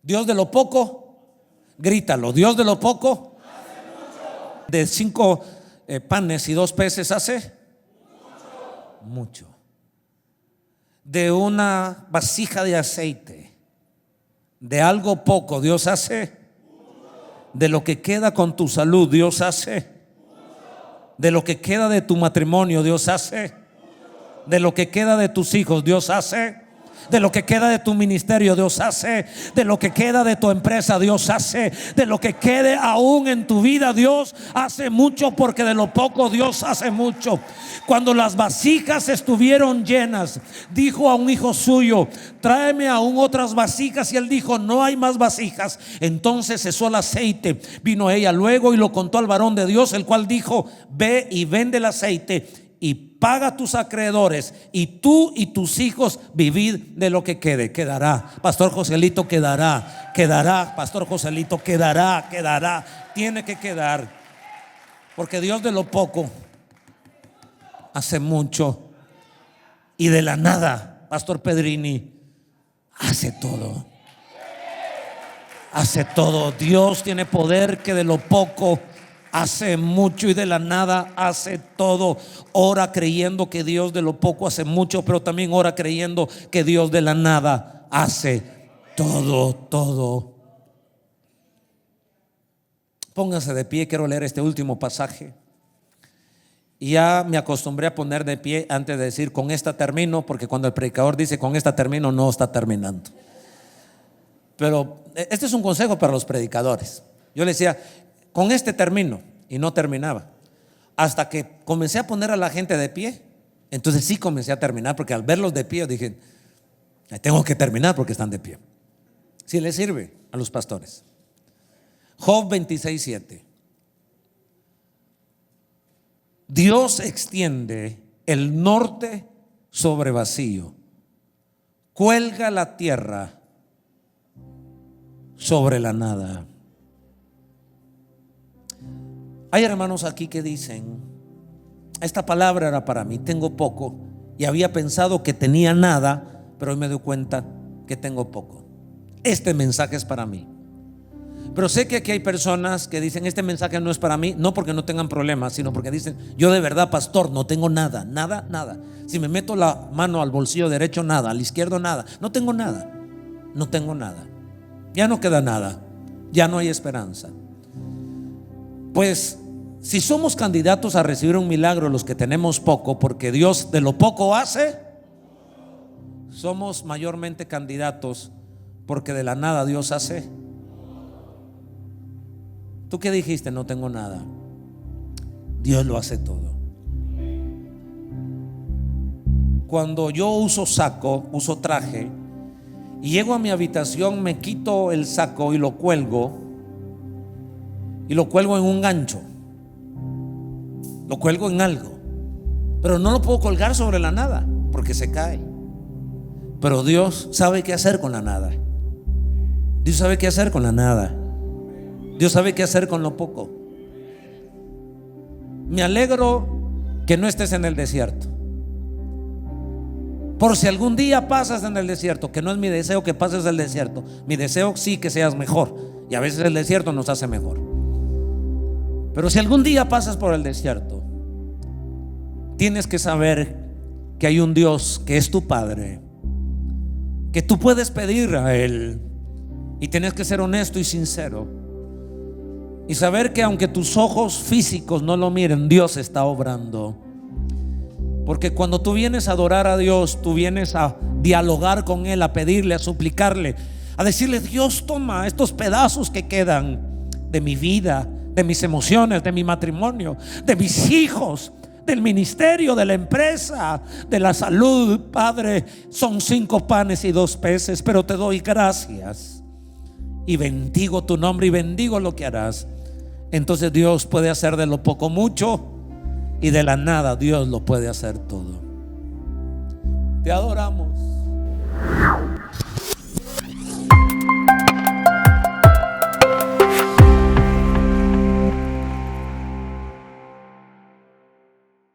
Dios de lo poco, grítalo, Dios de lo poco hace mucho. De 5 panes y 2 peces hace mucho. De una vasija de aceite, de algo poco, Dios hace. De lo que queda con tu salud, Dios hace. De lo que queda de tu matrimonio, Dios hace. De lo que queda de tus hijos, Dios hace. De lo que queda de tu ministerio, Dios hace. De lo que queda de tu empresa, Dios hace. De lo que quede aún en tu vida, Dios hace mucho, porque de lo poco Dios hace mucho. Cuando las vasijas estuvieron llenas, dijo a un hijo suyo: tráeme aún otras vasijas. Y él dijo: no hay más vasijas. Entonces cesó el aceite. Vino ella luego y lo contó al varón de Dios, el cual dijo: ve y vende el aceite y paga a tus acreedores, y tú y tus hijos vivid de lo que quede. Quedará, Pastor Joselito, quedará. Quedará, Pastor Joselito, quedará. Tiene que quedar, porque Dios de lo poco hace mucho, y de la nada, Pastor Pedrini, hace todo. Hace todo. Dios tiene poder que de lo poco hace mucho, y de la nada hace todo. Ora creyendo que Dios de lo poco hace mucho, pero también ora creyendo que Dios de la nada hace todo. Pónganse de pie, quiero leer este último pasaje. Y ya me acostumbré a poner de pie antes de decir con esta termino, porque cuando el predicador dice con esta termino, no está terminando. Pero este es un consejo para los predicadores. Yo le decía con este termino, y no terminaba hasta que comencé a poner a la gente de pie. Entonces sí comencé a terminar, porque al verlos de pie dije: tengo que terminar porque están de pie. Si les sirve a los pastores. Job 26:7. Dios extiende el norte sobre vacío, cuelga la tierra sobre la nada. Hay hermanos aquí que dicen: esta palabra era para mí, tengo poco, y había pensado que tenía nada, pero hoy me doy cuenta que tengo poco. Este mensaje es para mí. Pero sé que aquí hay personas que dicen: este mensaje no es para mí, no porque no tengan problemas, sino porque dicen: yo de verdad, pastor, no tengo nada. Si me meto la mano al bolsillo derecho, nada, al izquierdo, nada. No tengo nada. Ya no queda nada. Ya no hay esperanza. Pues si somos candidatos a recibir un milagro los que tenemos poco, porque Dios de lo poco hace, somos mayormente candidatos porque de la nada Dios hace. ¿Tú qué dijiste? No tengo nada. Dios lo hace todo. Cuando yo uso saco, uso traje, y llego a mi habitación, me quito el saco y lo cuelgo en un gancho, lo cuelgo en algo, pero no lo puedo colgar sobre la nada porque se cae. Pero Dios sabe qué hacer con la nada. Dios sabe qué hacer con la nada. Dios sabe qué hacer con lo poco. Me alegro que no estés en el desierto. Por si algún día pasas en el desierto, que no es mi deseo que pases el desierto. Mi deseo sí que seas mejor. Y a veces el desierto nos hace mejor. Pero si algún día pasas por el desierto, tienes que saber que hay un Dios que es tu Padre, que tú puedes pedir a Él. Y tienes que ser honesto y sincero y saber que aunque tus ojos físicos no lo miren, Dios está obrando. Porque cuando tú vienes a adorar a Dios, tú vienes a dialogar con Él, a pedirle, a suplicarle, a decirle: Dios, toma estos pedazos que quedan de mi vida, de mis emociones, de mi matrimonio, de mis hijos, del ministerio, de la empresa, de la salud. Padre, son 5 panes y 2 peces, pero te doy gracias y bendigo tu nombre y bendigo lo que harás. Entonces Dios puede hacer de lo poco mucho, y de la nada Dios lo puede hacer todo. Te adoramos.